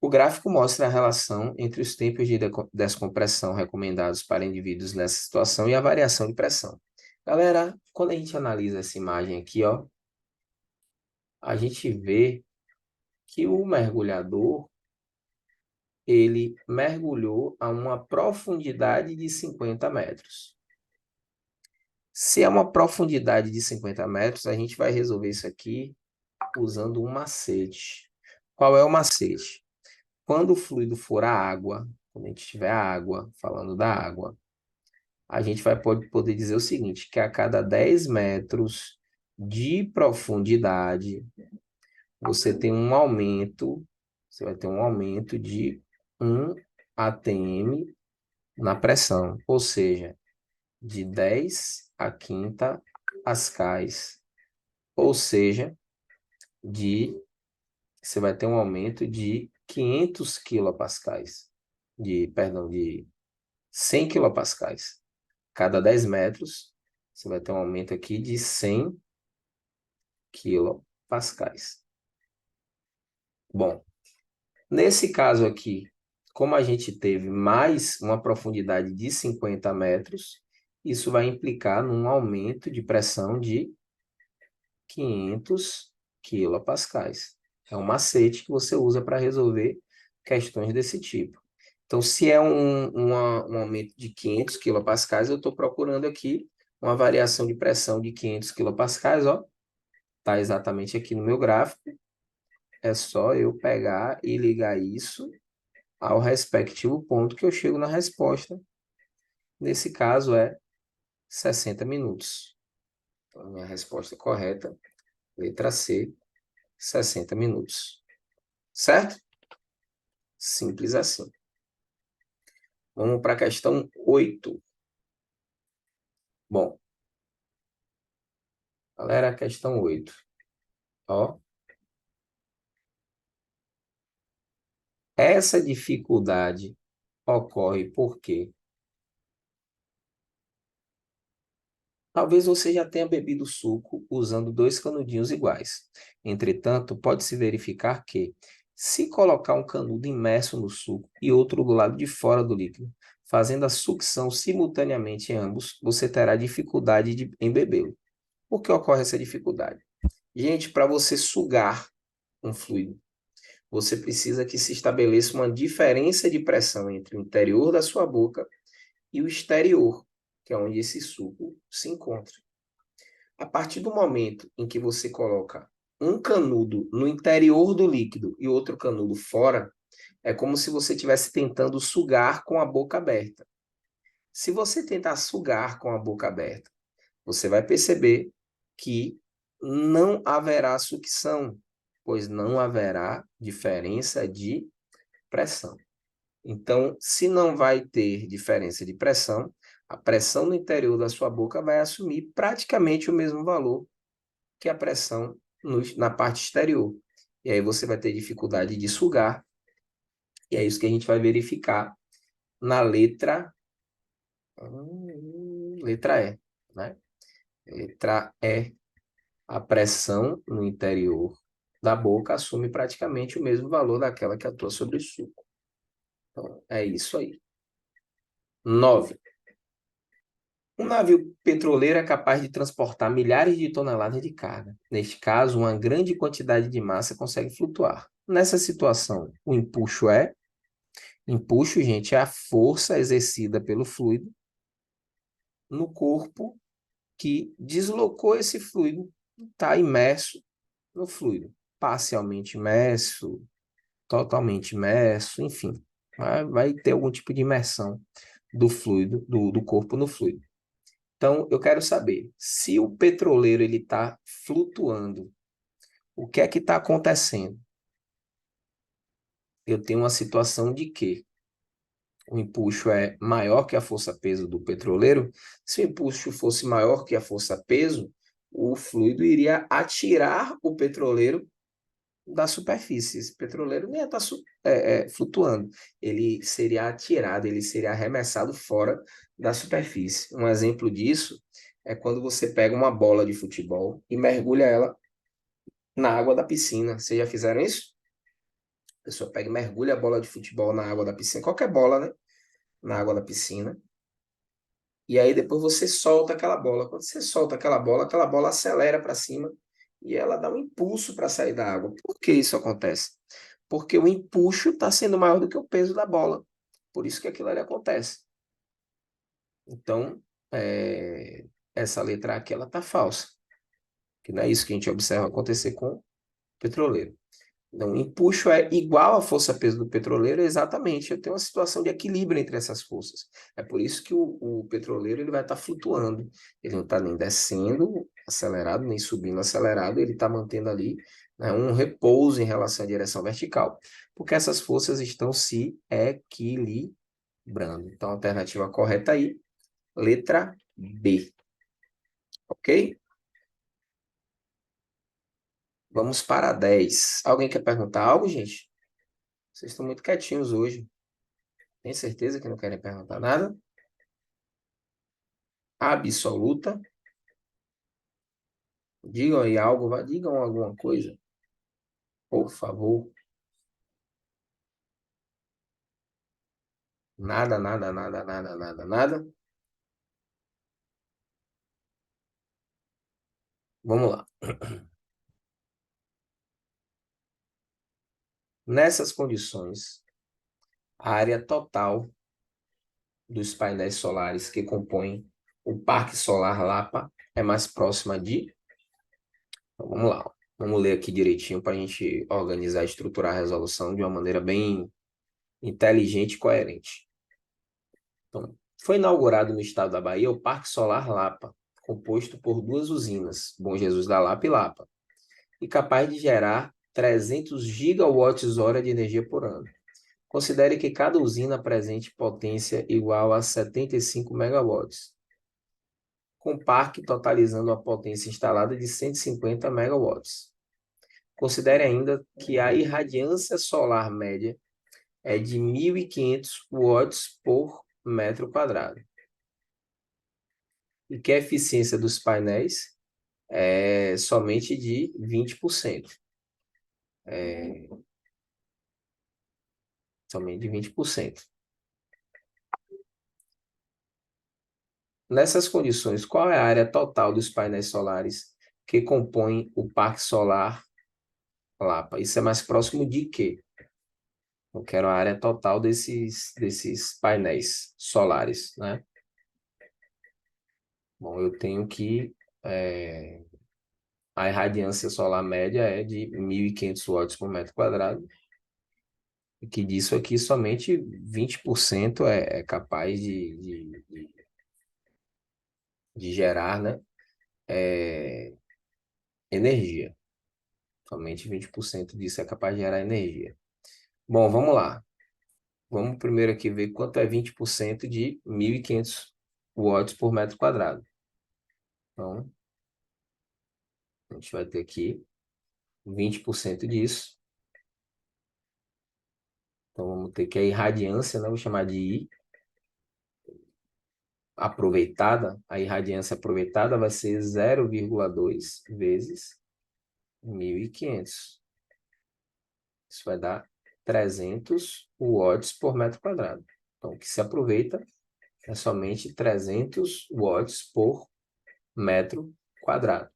O gráfico mostra a relação entre os tempos de descompressão recomendados para indivíduos nessa situação e a variação de pressão. Galera, quando a gente analisa essa imagem aqui, ó, a gente vê que o mergulhador, ele mergulhou a uma profundidade de 50 metros. Se é uma profundidade de 50 metros, a gente vai resolver isso aqui usando um macete. Qual é o macete? Quando o fluido for a água, quando a gente tiver a água, falando da água, a gente pode poder dizer o seguinte, que a cada 10 metros de profundidade, você vai ter um aumento de 1 atm na pressão, ou seja, de 10 a quinta pascais, ou seja, de você vai ter um aumento de 500 quilopascais, de 100 quilopascais. Cada 10 metros, você vai ter um aumento aqui de 100 quilopascais. Bom, nesse caso aqui, como a gente teve mais uma profundidade de 50 metros, isso vai implicar num aumento de pressão de 500 quilopascais. É um macete que você usa para resolver questões desse tipo. Então, se é um aumento de 500 quilopascais, eu estou procurando aqui uma variação de pressão de 500 quilopascais, ó. Está exatamente aqui no meu gráfico. É só eu pegar e ligar isso ao respectivo ponto que eu chego na resposta. Nesse caso, é 60 minutos. Então, a minha resposta correta, letra C, 60 minutos. Certo? Simples assim. Vamos para a questão 8. Bom, galera, a questão 8. Ó, essa dificuldade ocorre porque talvez você já tenha bebido suco usando dois canudinhos iguais. Entretanto, pode-se verificar que, se colocar um canudo imerso no suco e outro do lado de fora do líquido, fazendo a sucção simultaneamente em ambos, você terá dificuldade em bebê-lo. Por que ocorre essa dificuldade? Gente, para você sugar um fluido, você precisa que se estabeleça uma diferença de pressão entre o interior da sua boca e o exterior, que é onde esse suco se encontra. A partir do momento em que você coloca um canudo no interior do líquido e outro canudo fora, é como se você estivesse tentando sugar com a boca aberta. Se você tentar sugar com a boca aberta, você vai perceber que não haverá sucção, pois não haverá diferença de pressão. Então, se não vai ter diferença de pressão, a pressão no interior da sua boca vai assumir praticamente o mesmo valor que a pressão na parte exterior. E aí você vai ter dificuldade de sugar, e é isso que a gente vai verificar na letra E, né? Letra E, a pressão no interior da boca assume praticamente o mesmo valor daquela que atua sobre o suco. Então, é isso aí. 9. Um navio petroleiro é capaz de transportar milhares de toneladas de carga. Neste caso, uma grande quantidade de massa consegue flutuar. Nessa situação, o empuxo é... Empuxo, gente, é a força exercida pelo fluido no corpo que deslocou esse fluido, está imerso no fluido. Parcialmente imerso, totalmente imerso, enfim. Vai ter algum tipo de imersão do fluido, do corpo no fluido. Então, eu quero saber, se o petroleiro ele está flutuando, o que é que está acontecendo? Eu tenho uma situação de que o empuxo é maior que a força-peso do petroleiro. Se o empuxo fosse maior que a força-peso, o fluido iria atirar o petroleiro da superfície. Esse petroleiro nem ia estar flutuando. Ele seria atirado, ele seria arremessado fora da superfície. Um exemplo disso é quando você pega uma bola de futebol e mergulha ela na água da piscina. Vocês já fizeram isso? A pessoa pega e mergulha a bola de futebol na água da piscina, qualquer bola, né? Na água da piscina. E aí depois você solta aquela bola. Quando você solta aquela bola acelera para cima e ela dá um impulso para sair da água. Por que isso acontece? Porque o empuxo está sendo maior do que o peso da bola. Por isso que aquilo ali acontece. Então, essa letra aqui ela está falsa. Que não é isso que a gente observa acontecer com o petroleiro. Então, o empuxo é igual à força-peso do petroleiro, exatamente. Eu tenho uma situação de equilíbrio entre essas forças. É por isso que o petroleiro ele vai estar flutuando. Ele não está nem descendo acelerado, nem subindo acelerado. Ele está mantendo ali, né, um repouso em relação à direção vertical. Porque essas forças estão se equilibrando. Então, a alternativa correta aí, letra B. Ok? Vamos para 10. Alguém quer perguntar algo, gente? Vocês estão muito quietinhos hoje. Tem certeza que não querem perguntar nada? Absoluta? Digam aí algo, digam alguma coisa, por favor. Nada, nada, nada, nada, nada, nada. Vamos lá. Nessas condições, a área total dos painéis solares que compõem o Parque Solar Lapa é mais próxima de. Então, vamos lá. Vamos ler aqui direitinho para a gente organizar e estruturar a resolução de uma maneira bem inteligente e coerente. Então, foi inaugurado no estado da Bahia o Parque Solar Lapa, composto por duas usinas, Bom Jesus da Lapa e Lapa, e capaz de gerar 300 gigawatts-hora de energia por ano. Considere que cada usina apresente potência igual a 75 megawatts, com parque totalizando a potência instalada de 150 megawatts. Considere ainda que a irradiância solar média é de 1.500 watts por metro quadrado e que a eficiência dos painéis é somente de 20%. Somente de 20%. Nessas condições, qual é a área total dos painéis solares que compõem o Parque Solar Lapa? Isso é mais próximo de quê? Eu quero a área total desses painéis solares, né? Bom, eu tenho que a irradiância solar média é de 1.500 watts por metro quadrado, e que disso aqui somente 20% é capaz de gerar, né, energia. Somente 20% disso é capaz de gerar energia. Bom, vamos lá. Vamos primeiro aqui ver quanto é 20% de 1.500 watts por metro quadrado. Então, a gente vai ter aqui 20% disso. Então, vamos ter que a irradiância, né, vou chamar de I, aproveitada, a irradiância aproveitada vai ser 0,2 vezes 1.500. Isso vai dar 300 watts por metro quadrado. Então, o que se aproveita é somente 300 watts por metro quadrado.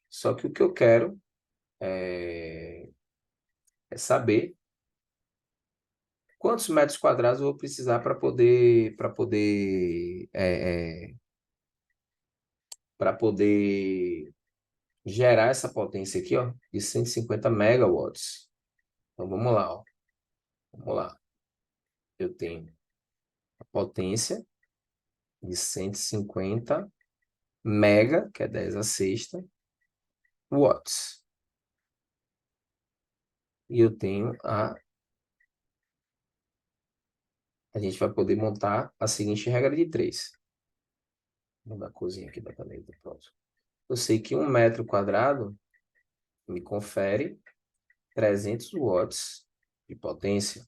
Só que o que eu quero é saber quantos metros quadrados eu vou precisar para poder gerar essa potência aqui, ó, de 150 megawatts. Então, vamos lá, ó. Vamos lá. Eu tenho a potência de 150 mega, que é 10 a sexta, watts. E eu tenho a gente vai poder montar a seguinte regra de 3. Vou mudar a cozinha aqui da caneta, pronto. Eu sei que 1 metro quadrado me confere 300 watts de potência.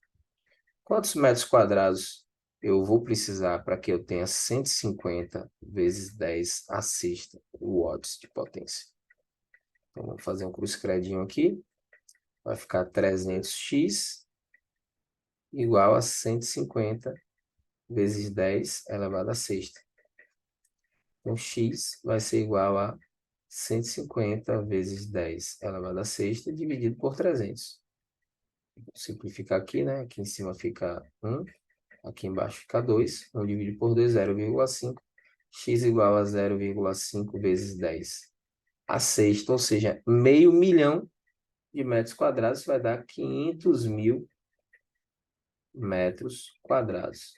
Quantos metros quadrados eu vou precisar para que eu tenha 150 vezes 10 a sexta watts de potência? Então, vamos fazer um cruzcredinho aqui. Vai ficar 300x igual a 150 vezes 10 elevado a sexta. Então, x vai ser igual a 150 vezes 10 elevado a sexta dividido por 300. Vou simplificar aqui, né? Aqui em cima fica 1, aqui embaixo fica 2. 1 dividido por 2, 0,5. X igual a 0,5 vezes 10 a sexta, ou seja, meio milhão de metros quadrados, vai dar 500 mil metros quadrados.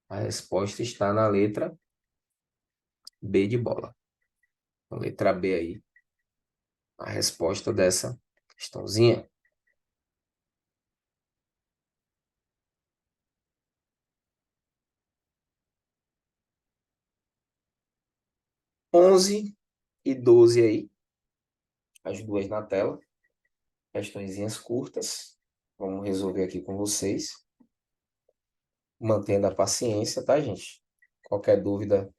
A resposta está na letra B de bola. Então, letra B aí, a resposta dessa questãozinha. 11 e 12 aí. as duas na tela, questõezinhas curtas. Vamos resolver aqui com vocês, mantendo a paciência, tá, gente? Qualquer dúvida,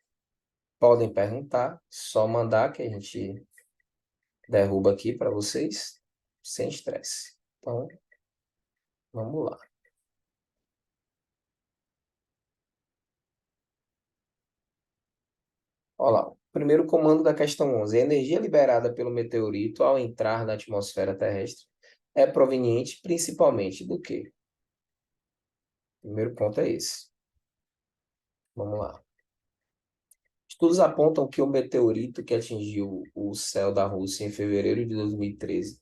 podem perguntar, só mandar que a gente derruba aqui para vocês, sem estresse. Então, vamos lá. Olha lá. Primeiro comando da questão 11. A energia liberada pelo meteorito ao entrar na atmosfera terrestre é proveniente principalmente do quê? Primeiro ponto é esse. Vamos lá. Estudos apontam que o meteorito que atingiu o céu da Rússia em fevereiro de 2013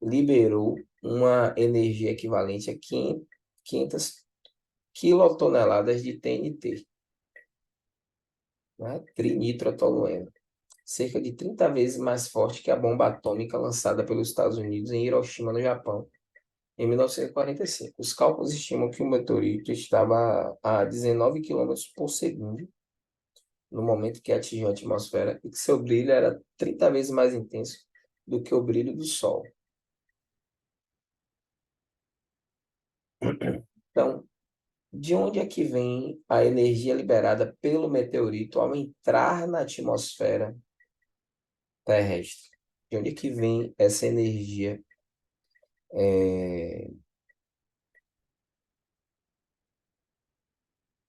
liberou uma energia equivalente a 500 quilotoneladas de TNT, né? Trinitrotolueno, cerca de 30 vezes mais forte que a bomba atômica lançada pelos Estados Unidos em Hiroshima, no Japão, em 1945. Os cálculos estimam que o meteorito estava a 19 quilômetros por segundo no momento que atingiu a atmosfera e que seu brilho era 30 vezes mais intenso do que o brilho do Sol. Então, de onde é que vem a energia liberada pelo meteorito ao entrar na atmosfera terrestre? De onde é que vem essa energia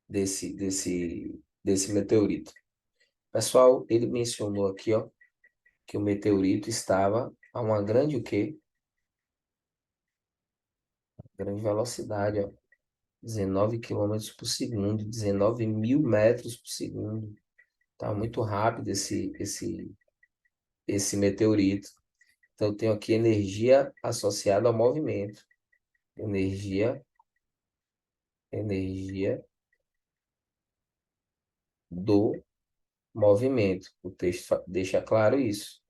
desse meteorito? Pessoal, ele mencionou aqui, ó, que o meteorito estava a uma grande o quê? Grande velocidade, ó. 19 quilômetros por segundo, 19 mil metros por segundo. Tá muito rápido esse meteorito. Então, eu tenho aqui energia associada ao movimento. Energia do movimento. O texto deixa claro isso.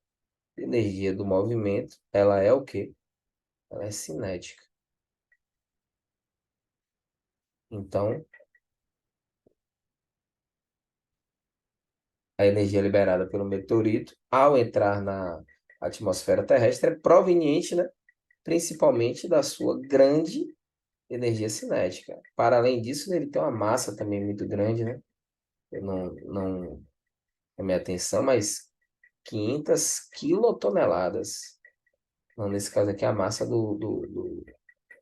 Energia do movimento, ela é o quê? Ela é cinética. Então, a energia liberada pelo meteorito, ao entrar na atmosfera terrestre, é proveniente, né, principalmente da sua grande energia cinética. Para além disso, ele tem uma massa também muito grande, né? Eu não é minha atenção, mas 500 quilotoneladas. Não, nesse caso aqui, a massa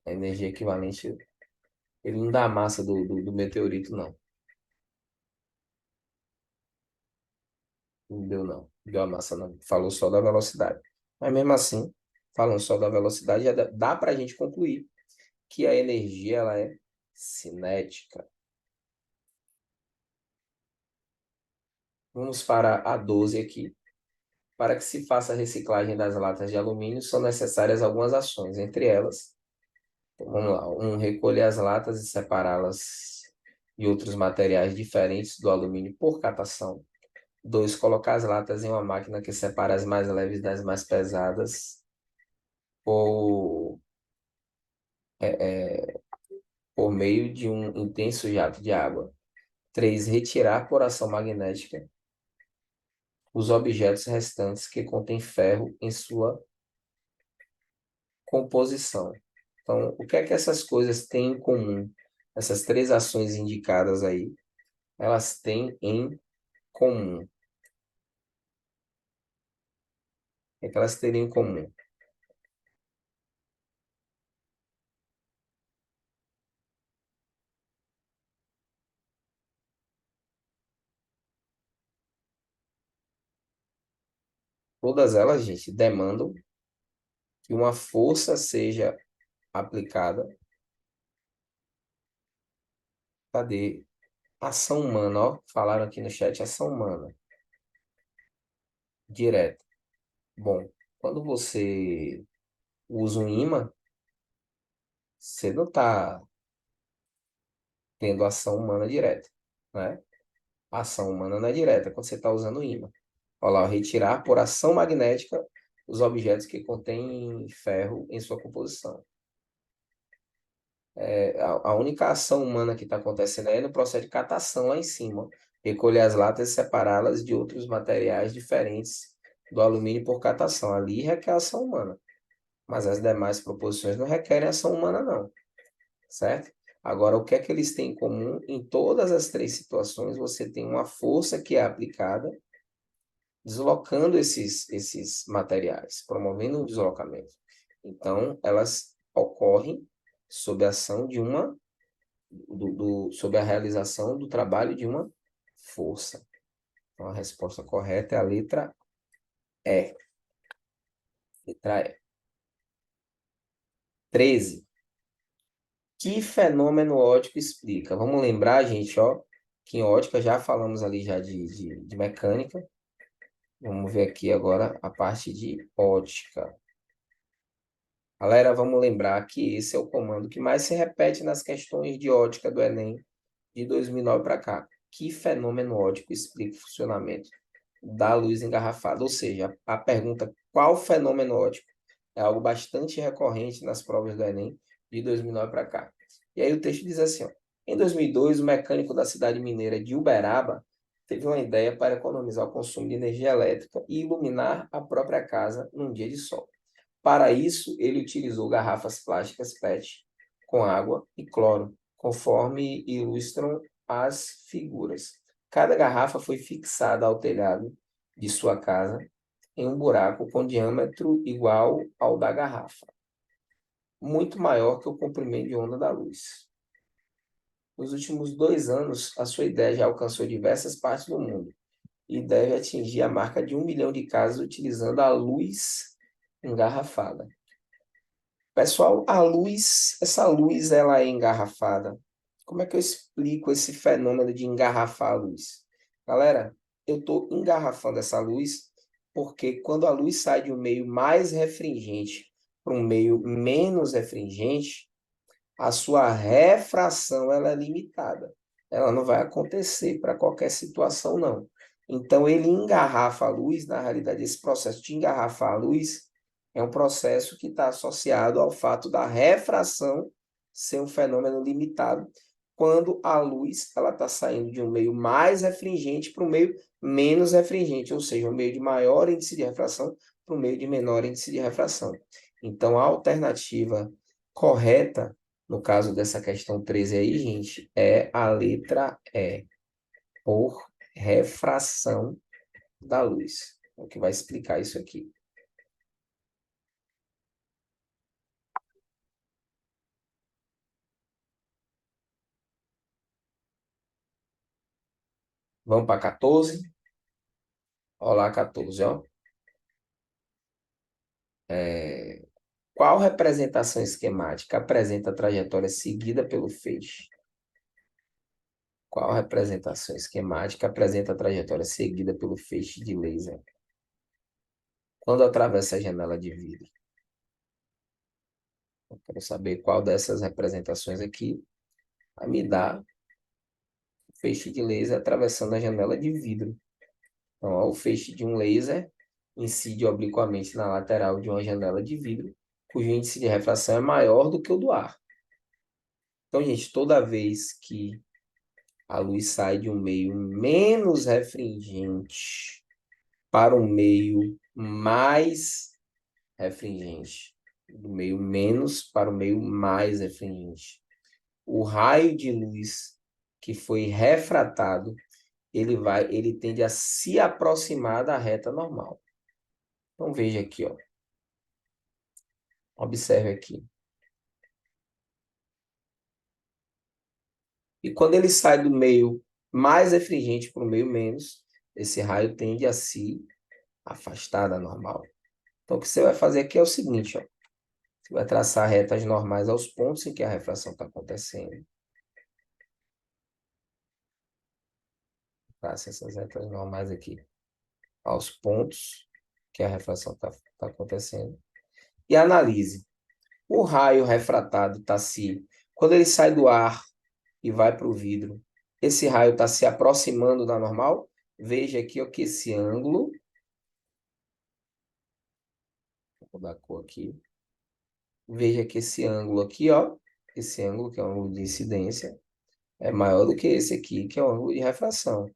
a energia equivalente, ele não dá a massa do meteorito, não. Não deu, não. Deu a massa, não. Falou só da velocidade. Mas mesmo assim, falando só da velocidade, já dá para a gente concluir que a energia ela é cinética. Vamos para a 12 aqui. Para que se faça a reciclagem das latas de alumínio, são necessárias algumas ações, entre elas, então, vamos lá, recolher as latas e separá-las de outros materiais diferentes do alumínio por catação. 2, colocar as latas em uma máquina que separa as mais leves das mais pesadas por, por meio de um intenso jato de água. 3, retirar por ação magnética os objetos restantes que contêm ferro em sua composição. Então, o que é que essas coisas têm em comum? Essas três ações indicadas aí, elas têm em comum. O que é que elas teriam em comum? Todas elas, gente, demandam que uma força seja aplicada. Cadê? Ação humana, ó. Falaram aqui no chat, ação humana. Direta. Bom, quando você usa um ímã, você não está tendo ação humana direta, né? A ação humana não é direta quando você está usando o ímã. Olha lá, retirar por ação magnética os objetos que contêm ferro em sua composição. A única ação humana que está acontecendo aí é no processo de catação lá em cima. Recolher as latas e separá-las de outros materiais diferentes do alumínio por catação. Ali requer ação humana. Mas as demais proposições não requerem ação humana, não. Certo? Agora, o que é que eles têm em comum? Em todas as três situações, você tem uma força que é aplicada, deslocando esses materiais, promovendo o deslocamento. Então, elas ocorrem sob a ação de sob a realização do trabalho de uma força. Então, a resposta correta é a letra E. Letra E. 13. Que fenômeno óptico explica? Vamos lembrar, gente, ó, que em ótica já falamos ali já de mecânica. Vamos ver aqui agora a parte de ótica. Galera, vamos lembrar que esse é o comando que mais se repete nas questões de ótica do Enem de 2009 para cá. Que fenômeno óptico explica o funcionamento da luz engarrafada? Ou seja, a pergunta qual fenômeno óptico é algo bastante recorrente nas provas do Enem de 2009 para cá. E aí o texto diz assim, ó, em 2002, o mecânico da cidade mineira de Uberaba teve uma ideia para economizar o consumo de energia elétrica e iluminar a própria casa num dia de sol. Para isso, ele utilizou garrafas plásticas PET com água e cloro, conforme ilustram as figuras. Cada garrafa foi fixada ao telhado de sua casa em um buraco com diâmetro igual ao da garrafa, muito maior que o comprimento de onda da luz. Nos últimos 2 anos, a sua ideia já alcançou diversas partes do mundo e deve atingir a marca de 1 milhão de casas utilizando a luz engarrafada. Pessoal, essa luz, ela é engarrafada. Como é que eu explico esse fenômeno de engarrafar a luz? Galera, eu estou engarrafando essa luz porque quando a luz sai de um meio mais refringente para um meio menos refringente, a sua refração ela é limitada. Ela não vai acontecer para qualquer situação, não. Então, ele engarrafa a luz, na realidade, esse processo de engarrafar a luz é um processo que está associado ao fato da refração ser um fenômeno limitado, quando a luz ela está saindo de um meio mais refringente para um meio menos refringente, ou seja, um meio de maior índice de refração para um meio de menor índice de refração. Então, a alternativa correta no caso dessa questão 13 aí, gente, é a letra E, por refração da luz. É o que vai explicar isso aqui. Vamos para 14? Olá, 14, ó. Qual representação esquemática apresenta a trajetória seguida pelo feixe? Qual representação esquemática apresenta a trajetória seguida pelo feixe de laser quando atravessa a janela de vidro? Eu quero saber qual dessas representações aqui vai me dar o feixe de laser atravessando a janela de vidro. Então, ó, o feixe de um laser incide obliquamente na lateral de uma janela de vidro, cujo índice de refração é maior do que o do ar. Então, gente, toda vez que a luz sai de um meio menos refringente para um meio mais refringente, do meio menos para o meio mais refringente, o raio de luz que foi refratado, ele tende a se aproximar da reta normal. Então veja aqui, ó. Observe aqui. E quando ele sai do meio mais refringente para o meio menos, esse raio tende a se afastar da normal. Então o que você vai fazer aqui é o seguinte, ó. Você vai traçar retas normais aos pontos em que a refração está acontecendo. Traça essas retas normais aqui aos pontos que a refração está acontecendo. E analise. O raio refratado está se... Quando ele sai do ar e vai para o vidro, esse raio está se aproximando da normal? Veja aqui ó, que esse ângulo... Vou dar a cor aqui. Veja que esse ângulo aqui, ó, esse ângulo, que é o ângulo de incidência, é maior do que esse aqui, que é o ângulo de refração.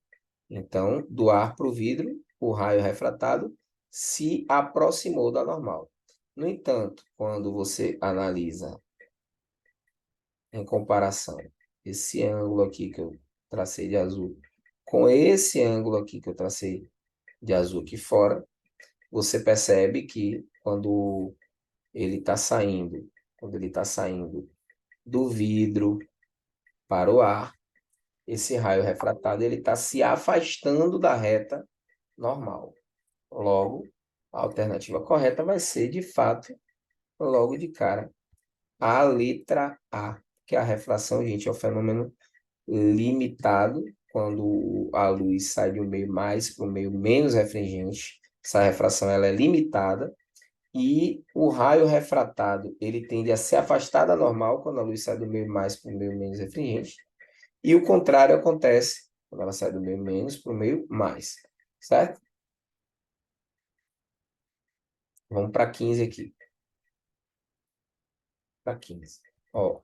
Então, do ar para o vidro, o raio refratado se aproximou da normal. No entanto, quando você analisa em comparação esse ângulo aqui que eu tracei de azul com esse ângulo aqui que eu tracei de azul aqui fora, você percebe que quando ele está saindo do vidro para o ar, esse raio refratado ele está se afastando da reta normal. Logo, a alternativa correta vai ser, de fato, logo de cara, a letra A, que a refração, gente, é um fenômeno limitado, quando a luz sai de um meio mais para um meio menos refringente. Essa refração ela é limitada e o raio refratado ele tende a se afastar da normal quando a luz sai do meio mais para o meio menos refringente. E o contrário acontece quando ela sai do meio menos para o meio mais, certo? Vamos para 15 aqui. Para 15. Ó,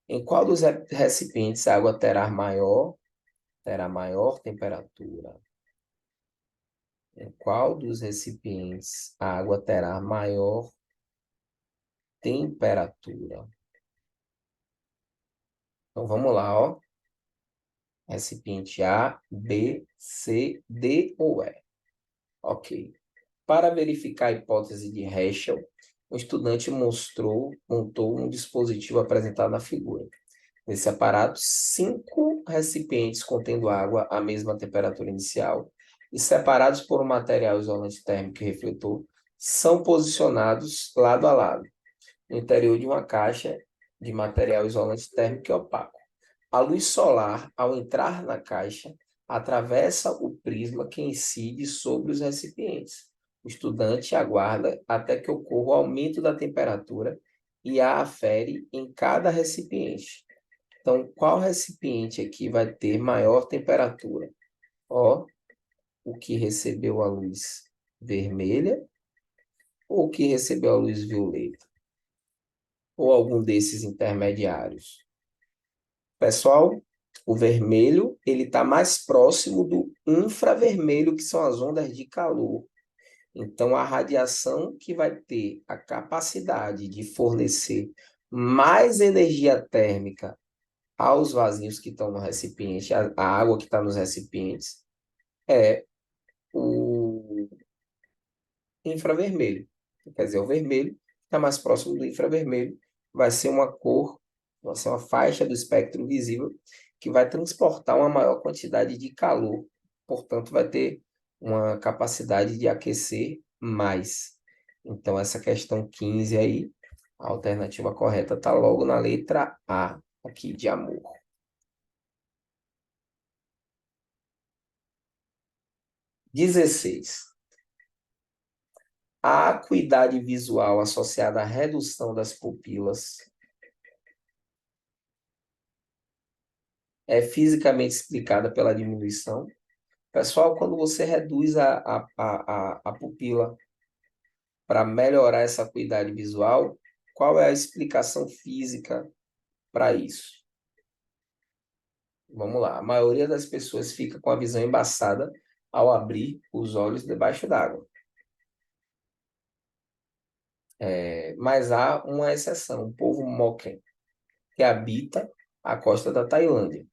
em qual dos recipientes a água terá maior temperatura? Em qual dos recipientes a água terá maior temperatura? Então vamos lá, ó. Recipiente A, B, C, D ou E. Ok. Para verificar a hipótese de Herschel, o estudante montou um dispositivo apresentado na figura. Nesse aparato, 5 recipientes contendo água à mesma temperatura inicial e separados por um material isolante térmico e refletor são posicionados lado a lado, no interior de uma caixa de material isolante térmico e opaco. A luz solar, ao entrar na caixa, atravessa o prisma que incide sobre os recipientes. O estudante aguarda até que ocorra o aumento da temperatura e a afere em cada recipiente. Então, qual recipiente aqui vai ter maior temperatura? Ó, o que recebeu a luz vermelha ou o que recebeu a luz violeta? Ou algum desses intermediários? Pessoal, o vermelho ele está mais próximo do infravermelho, que são as ondas de calor. Então, a radiação que vai ter a capacidade de fornecer mais energia térmica aos vasinhos que estão no recipiente, a água que está nos recipientes, é o infravermelho. Quer dizer, o vermelho está mais próximo do infravermelho, vai ser uma cor, vai ser uma faixa do espectro visível que vai transportar uma maior quantidade de calor, portanto, vai ter uma capacidade de aquecer mais. Então, essa questão 15 aí, a alternativa correta está logo na letra A, aqui de amor. 16. A acuidade visual associada à redução das pupilas é fisicamente explicada pela diminuição. Pessoal, quando você reduz a pupila para melhorar essa acuidade visual, qual é a explicação física para isso? Vamos lá. A maioria das pessoas fica com a visão embaçada ao abrir os olhos debaixo d'água. Mas há uma exceção, o povo Moken, que habita a costa da Tailândia.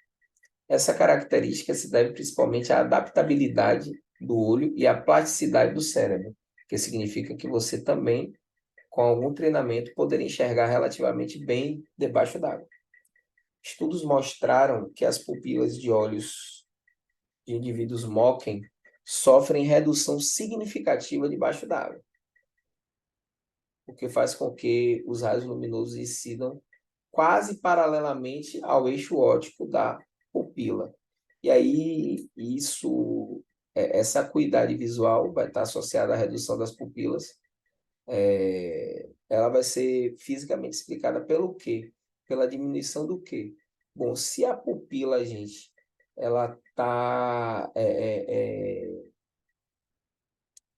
Essa característica se deve principalmente à adaptabilidade do olho e à plasticidade do cérebro, que significa que você também, com algum treinamento, poderia enxergar relativamente bem debaixo d'água. Estudos mostraram que as pupilas de olhos de indivíduos Moken sofrem redução significativa debaixo d'água, o que faz com que os raios luminosos incidam quase paralelamente ao eixo óptico da pupila. E aí, essa acuidade visual vai estar associada à redução das pupilas. Ela vai ser fisicamente explicada pelo quê? Pela diminuição do quê? Bom, se a pupila, gente, ela está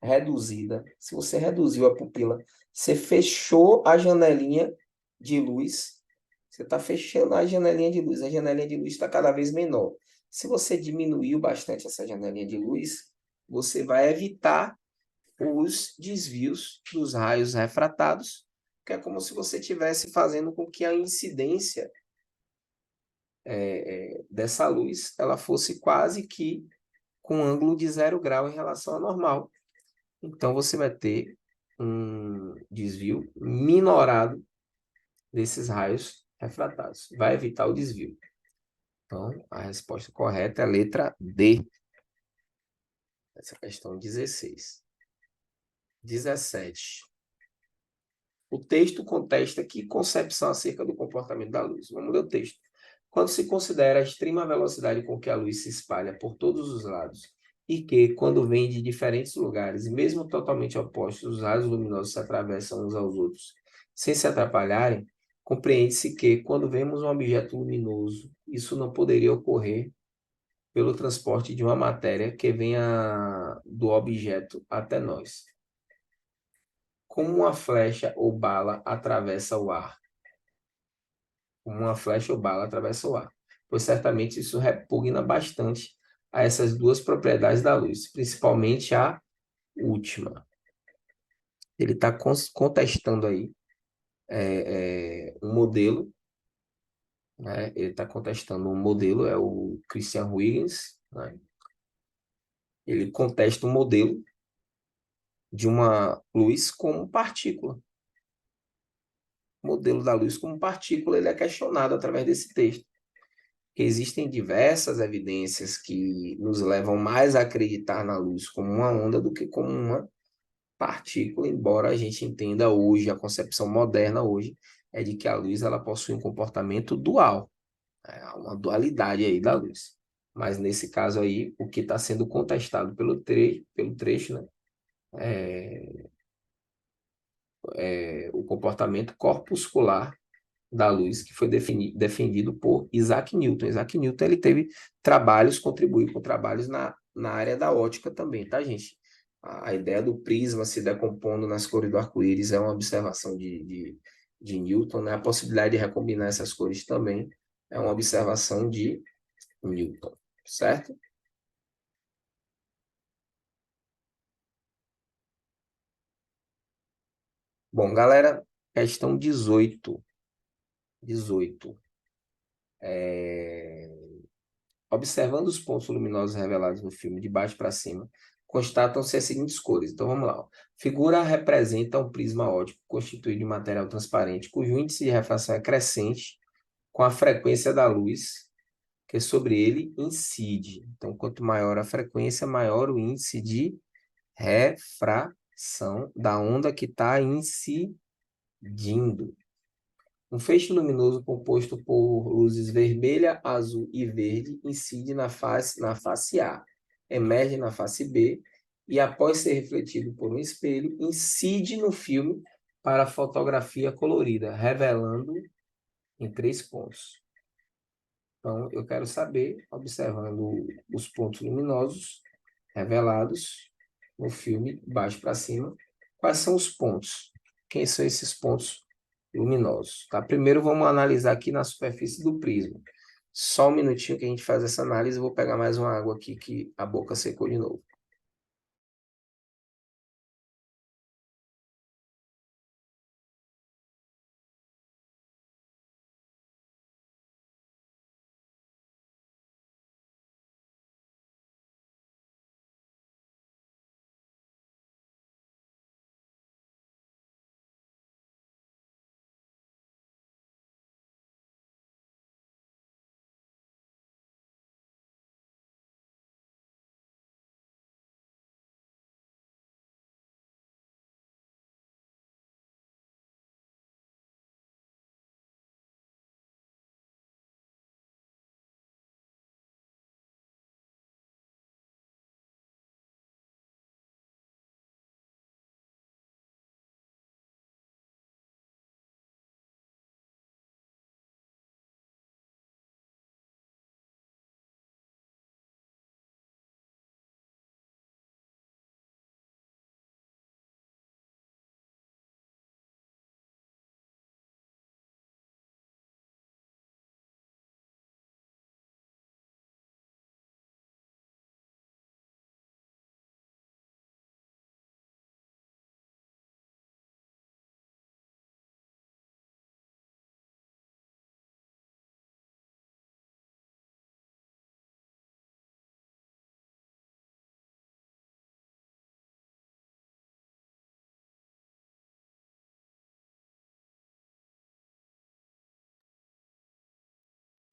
reduzida, se você reduziu a pupila, você fechou a janelinha de luz, você está fechando a janelinha de luz está cada vez menor. Se você diminuiu bastante essa janelinha de luz, você vai evitar os desvios dos raios refratados, que é como se você estivesse fazendo com que a incidência dessa luz ela fosse quase que com um ângulo de 0 grau em relação ao normal. Então, você vai ter um desvio minorado desses raios refratados. Vai evitar o desvio. Então, a resposta correta é a letra D. Essa é a questão 16. 17. O texto contesta que concepção acerca do comportamento da luz. Vamos ler o texto. Quando se considera a extrema velocidade com que a luz se espalha por todos os lados, e que, quando vem de diferentes lugares, e mesmo totalmente opostos, os raios luminosos se atravessam uns aos outros, sem se atrapalharem, compreende-se que, quando vemos um objeto luminoso, isso não poderia ocorrer pelo transporte de uma matéria que venha do objeto até nós. Como uma flecha ou bala atravessa o ar. Como uma flecha ou bala atravessa o ar. Pois certamente isso repugna bastante a essas duas propriedades da luz, principalmente a última. Ele está contestando aí um modelo, né? Ele está contestando um modelo, é o Christian Huygens, né? Ele contesta um modelo de uma luz como partícula. O modelo da luz como partícula ele é questionado através desse texto. Existem diversas evidências que nos levam mais a acreditar na luz como uma onda do que como uma partícula, embora a gente entenda hoje, a concepção moderna hoje é de que a luz ela possui um comportamento dual, uma dualidade aí da luz. Mas nesse caso aí, o que está sendo contestado pelo trecho, né, é o comportamento corpuscular da luz, que foi defendido por Isaac Newton. Isaac Newton ele teve trabalhos, contribuiu com trabalhos na área da ótica também, tá, gente? A ideia do prisma se decompondo nas cores do arco-íris é uma observação de Newton, né? A possibilidade de recombinar essas cores também é uma observação de Newton, certo? Bom, galera, questão 18. 18. Observando os pontos luminosos revelados no filme de baixo para cima, constatam-se as seguintes cores. Então vamos lá. Ó. Figura representa um prisma óptico constituído de material transparente, cujo índice de refração é crescente com a frequência da luz que sobre ele incide. Então, quanto maior a frequência, maior o índice de refração da onda que está incidindo. Um feixe luminoso composto por luzes vermelha, azul e verde incide na face A, emerge na face B e, após ser refletido por um espelho, incide no filme para a fotografia colorida, revelando em 3 pontos. Então, eu quero saber, observando os pontos luminosos revelados no filme, baixo para cima, quais são os pontos? Quem são esses pontos luminosos? Tá? Primeiro, vamos analisar aqui na superfície do prisma. Só um minutinho que a gente faz essa análise. Eu vou pegar mais uma água aqui que a boca secou de novo.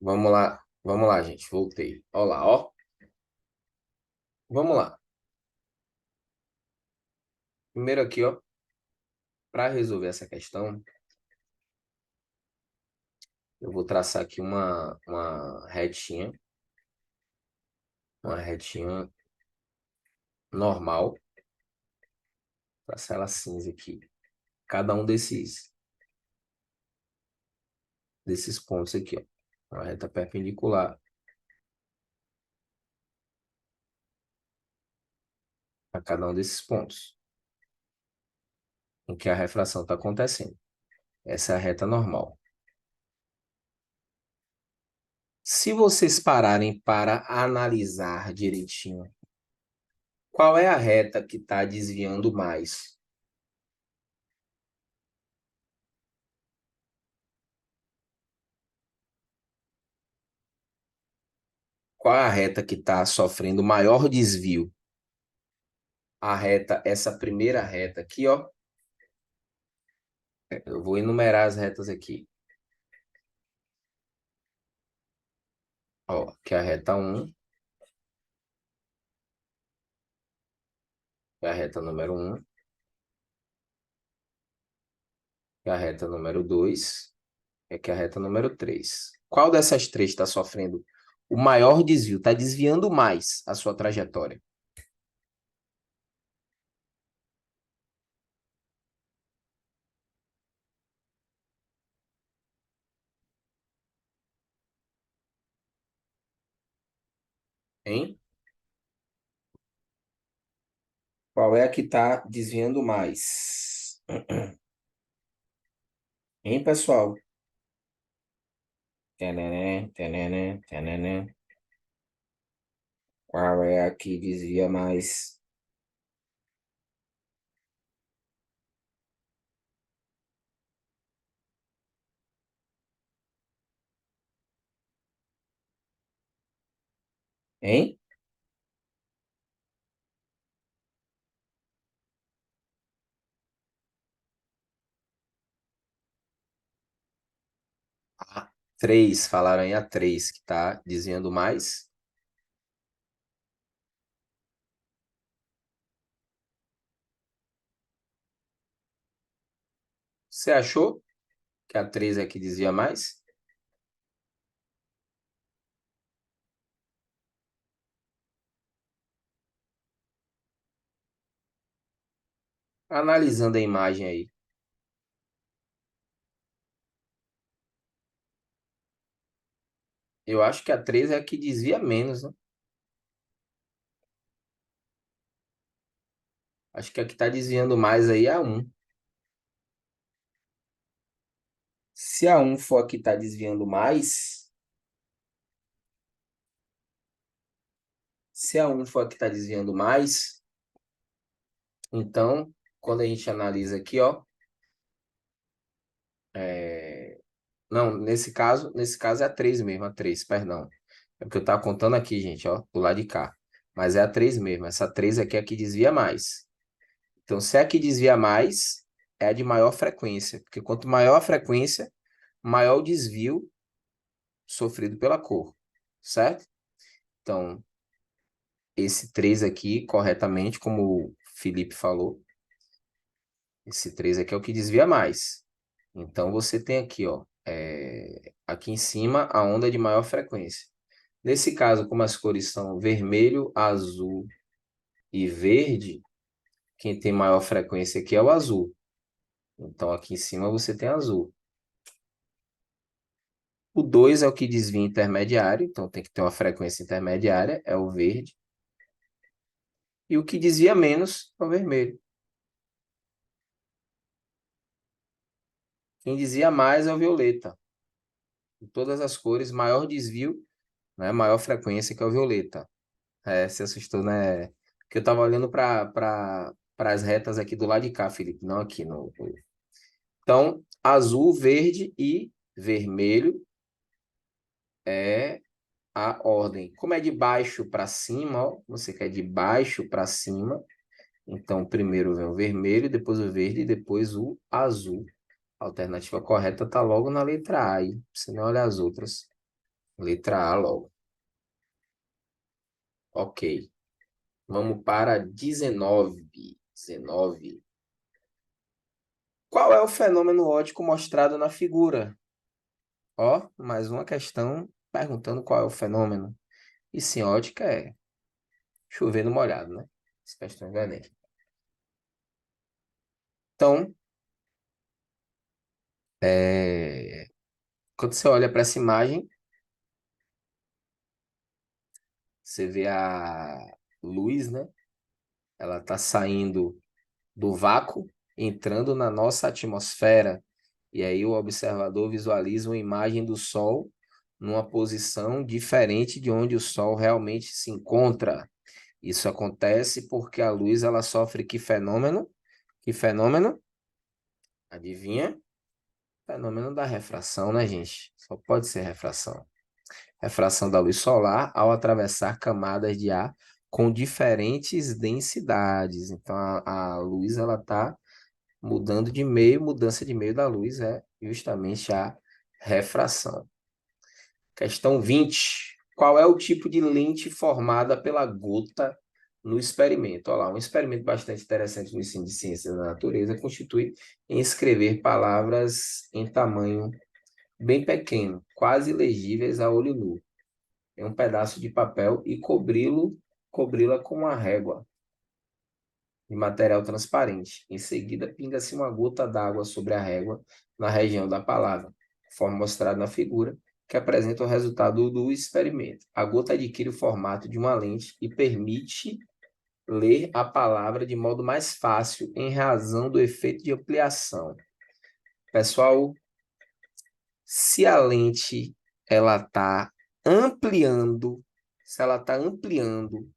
Vamos lá, gente. Voltei. Olá, ó. Vamos lá. Primeiro aqui, ó, para resolver essa questão, eu vou traçar aqui uma retinha normal, traçar ela cinza aqui. Cada um desses pontos aqui, ó. Uma reta perpendicular a cada um desses pontos, em que a refração está acontecendo. Essa é a reta normal. Se vocês pararem para analisar direitinho, qual é a reta que está desviando mais? Qual é a reta que está sofrendo maior desvio? A reta, essa primeira reta aqui, ó. Eu vou enumerar as retas aqui. Ó, que é a reta 1, que é a reta número 1, que é a reta número 2, que é a reta número 3. Qual dessas três está sofrendo o maior desvio? Está desviando mais a sua trajetória? Hein? Qual é a que está desviando mais? Hein, pessoal? Tenené, tenené, tenené. Qual é a que desvia mais? Hein? A 3, falaram aí a 3 que está desviando mais. Você achou que a 3 é que desvia mais? Analisando a imagem aí, eu acho que a 3 é a que desvia menos, né? Acho que a que está desviando mais aí é a 1. Se a 1 for a que está desviando mais, se a 1 for a que está desviando mais, então, quando a gente analisa aqui, ó, não, nesse caso é a 3 mesmo, a 3, perdão. É porque eu estava contando aqui, gente, ó, do lado de cá. Mas é a 3 mesmo, essa 3 aqui é a que desvia mais. Então, se é a que desvia mais, é a de maior frequência, porque quanto maior a frequência, maior o desvio sofrido pela cor, certo? Então, esse 3 aqui, corretamente, como o Felipe falou, esse 3 aqui é o que desvia mais. Então, você tem aqui, ó, aqui em cima, a onda de maior frequência. Nesse caso, como as cores são vermelho, azul e verde, quem tem maior frequência aqui é o azul. Então, aqui em cima você tem azul. O 2 é o que desvia intermediário, então tem que ter uma frequência intermediária, é o verde. E o que desvia menos é o vermelho. Quem desvia mais é o violeta. De todas as cores, maior desvio, né, maior frequência que é o violeta. Se assustou, né? Porque eu estava olhando para as retas aqui do lado de cá, Felipe, não aqui. No... Então, azul, verde e vermelho é a ordem. Como é de baixo para cima, ó, você quer de baixo para cima. Então, primeiro vem o vermelho, depois o verde e depois o azul. A alternativa correta está logo na letra A, aí. Você não olha as outras. Letra A logo. Ok. Vamos para 19. 19. Qual é o fenômeno óptico mostrado na figura? Ó, mais uma questão perguntando qual é o fenômeno. E sim, ótica é chover no molhado, né? Essa questão do Enem. Então, quando você olha para essa imagem, você vê a luz, né? Ela está saindo do vácuo, entrando na nossa atmosfera. E aí o observador visualiza uma imagem do Sol numa posição diferente de onde o Sol realmente se encontra. Isso acontece porque a luz ela sofre que fenômeno? Que fenômeno? Adivinha? Fenômeno da refração, né, gente? Só pode ser refração. Refração da luz solar ao atravessar camadas de ar com diferentes densidades. Então, a luz ela está mudando de meio, mudança de meio da luz é justamente a refração. Questão 20. Qual é o tipo de lente formada pela gota no experimento? Olha lá, um experimento bastante interessante no ensino de ciências da natureza constitui em escrever palavras em tamanho bem pequeno, quase legíveis a olho nu, em um pedaço de papel e cobri-la com uma régua de material transparente. Em seguida, pinga-se uma gota d'água sobre a régua na região da palavra, conforme mostrado na figura, que apresenta o resultado do experimento. A gota adquire o formato de uma lente e permite ler a palavra de modo mais fácil em razão do efeito de ampliação. Pessoal, se a lente ela está ampliando, se ela está ampliando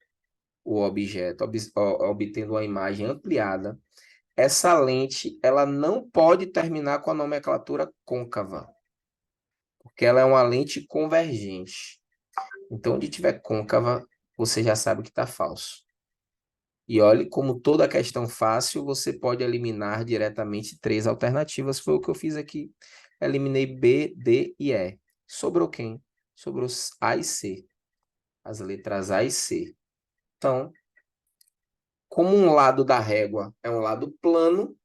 o objeto, obtendo uma imagem ampliada, essa lente ela não pode terminar com a nomenclatura côncava, porque ela é uma lente convergente. Então, onde tiver côncava, você já sabe que está falso. E olhe como toda questão fácil, você pode eliminar diretamente três alternativas. Foi o que eu fiz aqui. Eliminei B, D e E. Sobrou quem? Sobrou A e C. As letras A e C. Então, como um lado da régua é um lado plano,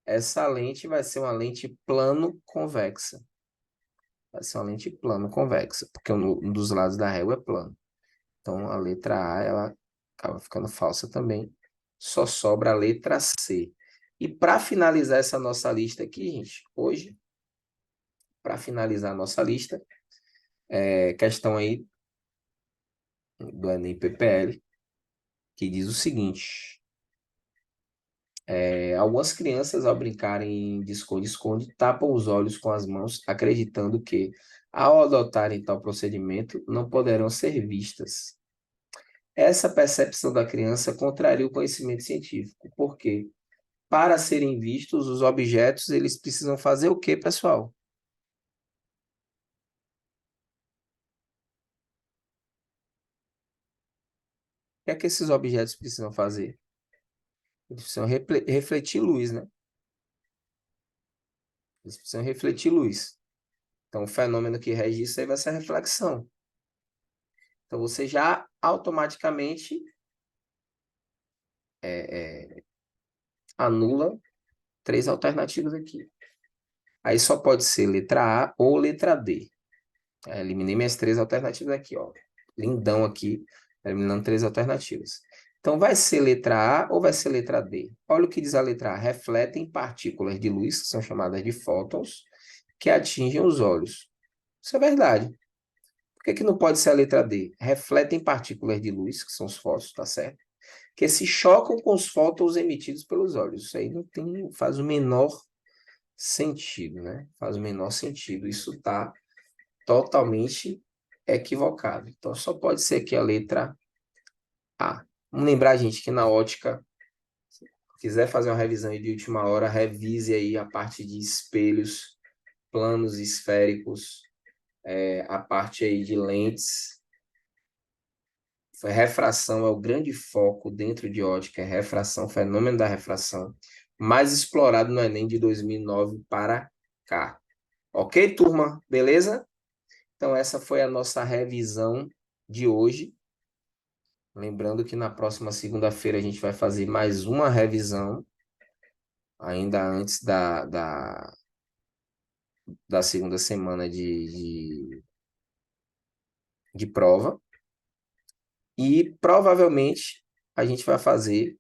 essa lente vai ser uma lente plano-convexa. Vai ser uma lente plano-convexa, porque um dos lados da régua é plano. Então, a letra A, ela acaba ficando falsa também. Só sobra a letra C. E para finalizar essa nossa lista aqui, gente, hoje, para finalizar a nossa lista, questão aí do Enem PPL, que diz o seguinte: algumas crianças, ao brincarem de esconde-esconde, tapam os olhos com as mãos, acreditando que, ao adotarem tal procedimento, não poderão ser vistas. Essa percepção da criança contraria o conhecimento científico. Por quê? Para serem vistos, os objetos, eles precisam fazer o quê, pessoal? O que é que esses objetos precisam fazer? Eles precisam refletir luz, né? Eles precisam refletir luz. Então, o fenômeno que rege isso aí vai ser a reflexão. Então, você já automaticamente anula três alternativas aqui. Aí só pode ser letra A ou letra D. Eliminei minhas três alternativas aqui, ó. Lindão aqui, eliminando três alternativas. Então, vai ser letra A ou vai ser letra D? Olha o que diz a letra A. Refletem partículas de luz, que são chamadas de fótons, que atingem os olhos. Isso é verdade. Por que que não pode ser a letra D? Refletem partículas de luz, que são os fótons, tá certo? Que se chocam com os fótons emitidos pelos olhos. Isso aí não tem, faz o menor sentido, né? Faz o menor sentido. Isso tá totalmente equivocado. Então, só pode ser aqui a letra A. Vamos lembrar, gente, que na ótica, se quiser fazer uma revisão de última hora, revise aí a parte de espelhos, planos esféricos, a parte aí de lentes. Refração é o grande foco dentro de ótica, é refração, fenômeno da refração, mais explorado no Enem de 2009 para cá. Ok, turma? Beleza? Então, essa foi a nossa revisão de hoje. Lembrando que na próxima segunda-feira a gente vai fazer mais uma revisão, ainda antes da segunda semana de prova. E provavelmente a gente vai fazer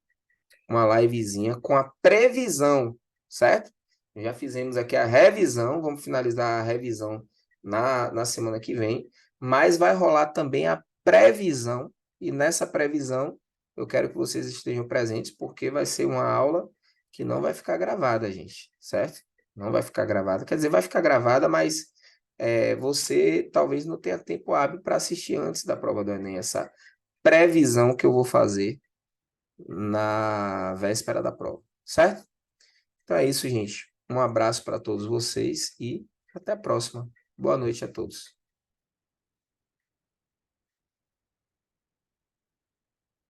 uma livezinha com a previsão, certo? Já fizemos aqui a revisão, vamos finalizar a revisão na semana que vem, mas vai rolar também a previsão, e nessa previsão eu quero que vocês estejam presentes, porque vai ser uma aula que não vai ficar gravada, gente, certo? Não vai ficar gravada, quer dizer, vai ficar gravada, mas você talvez não tenha tempo hábil para assistir antes da prova do Enem, essa previsão que eu vou fazer na véspera da prova, certo? Então é isso, gente. Um abraço para todos vocês e até a próxima. Boa noite a todos.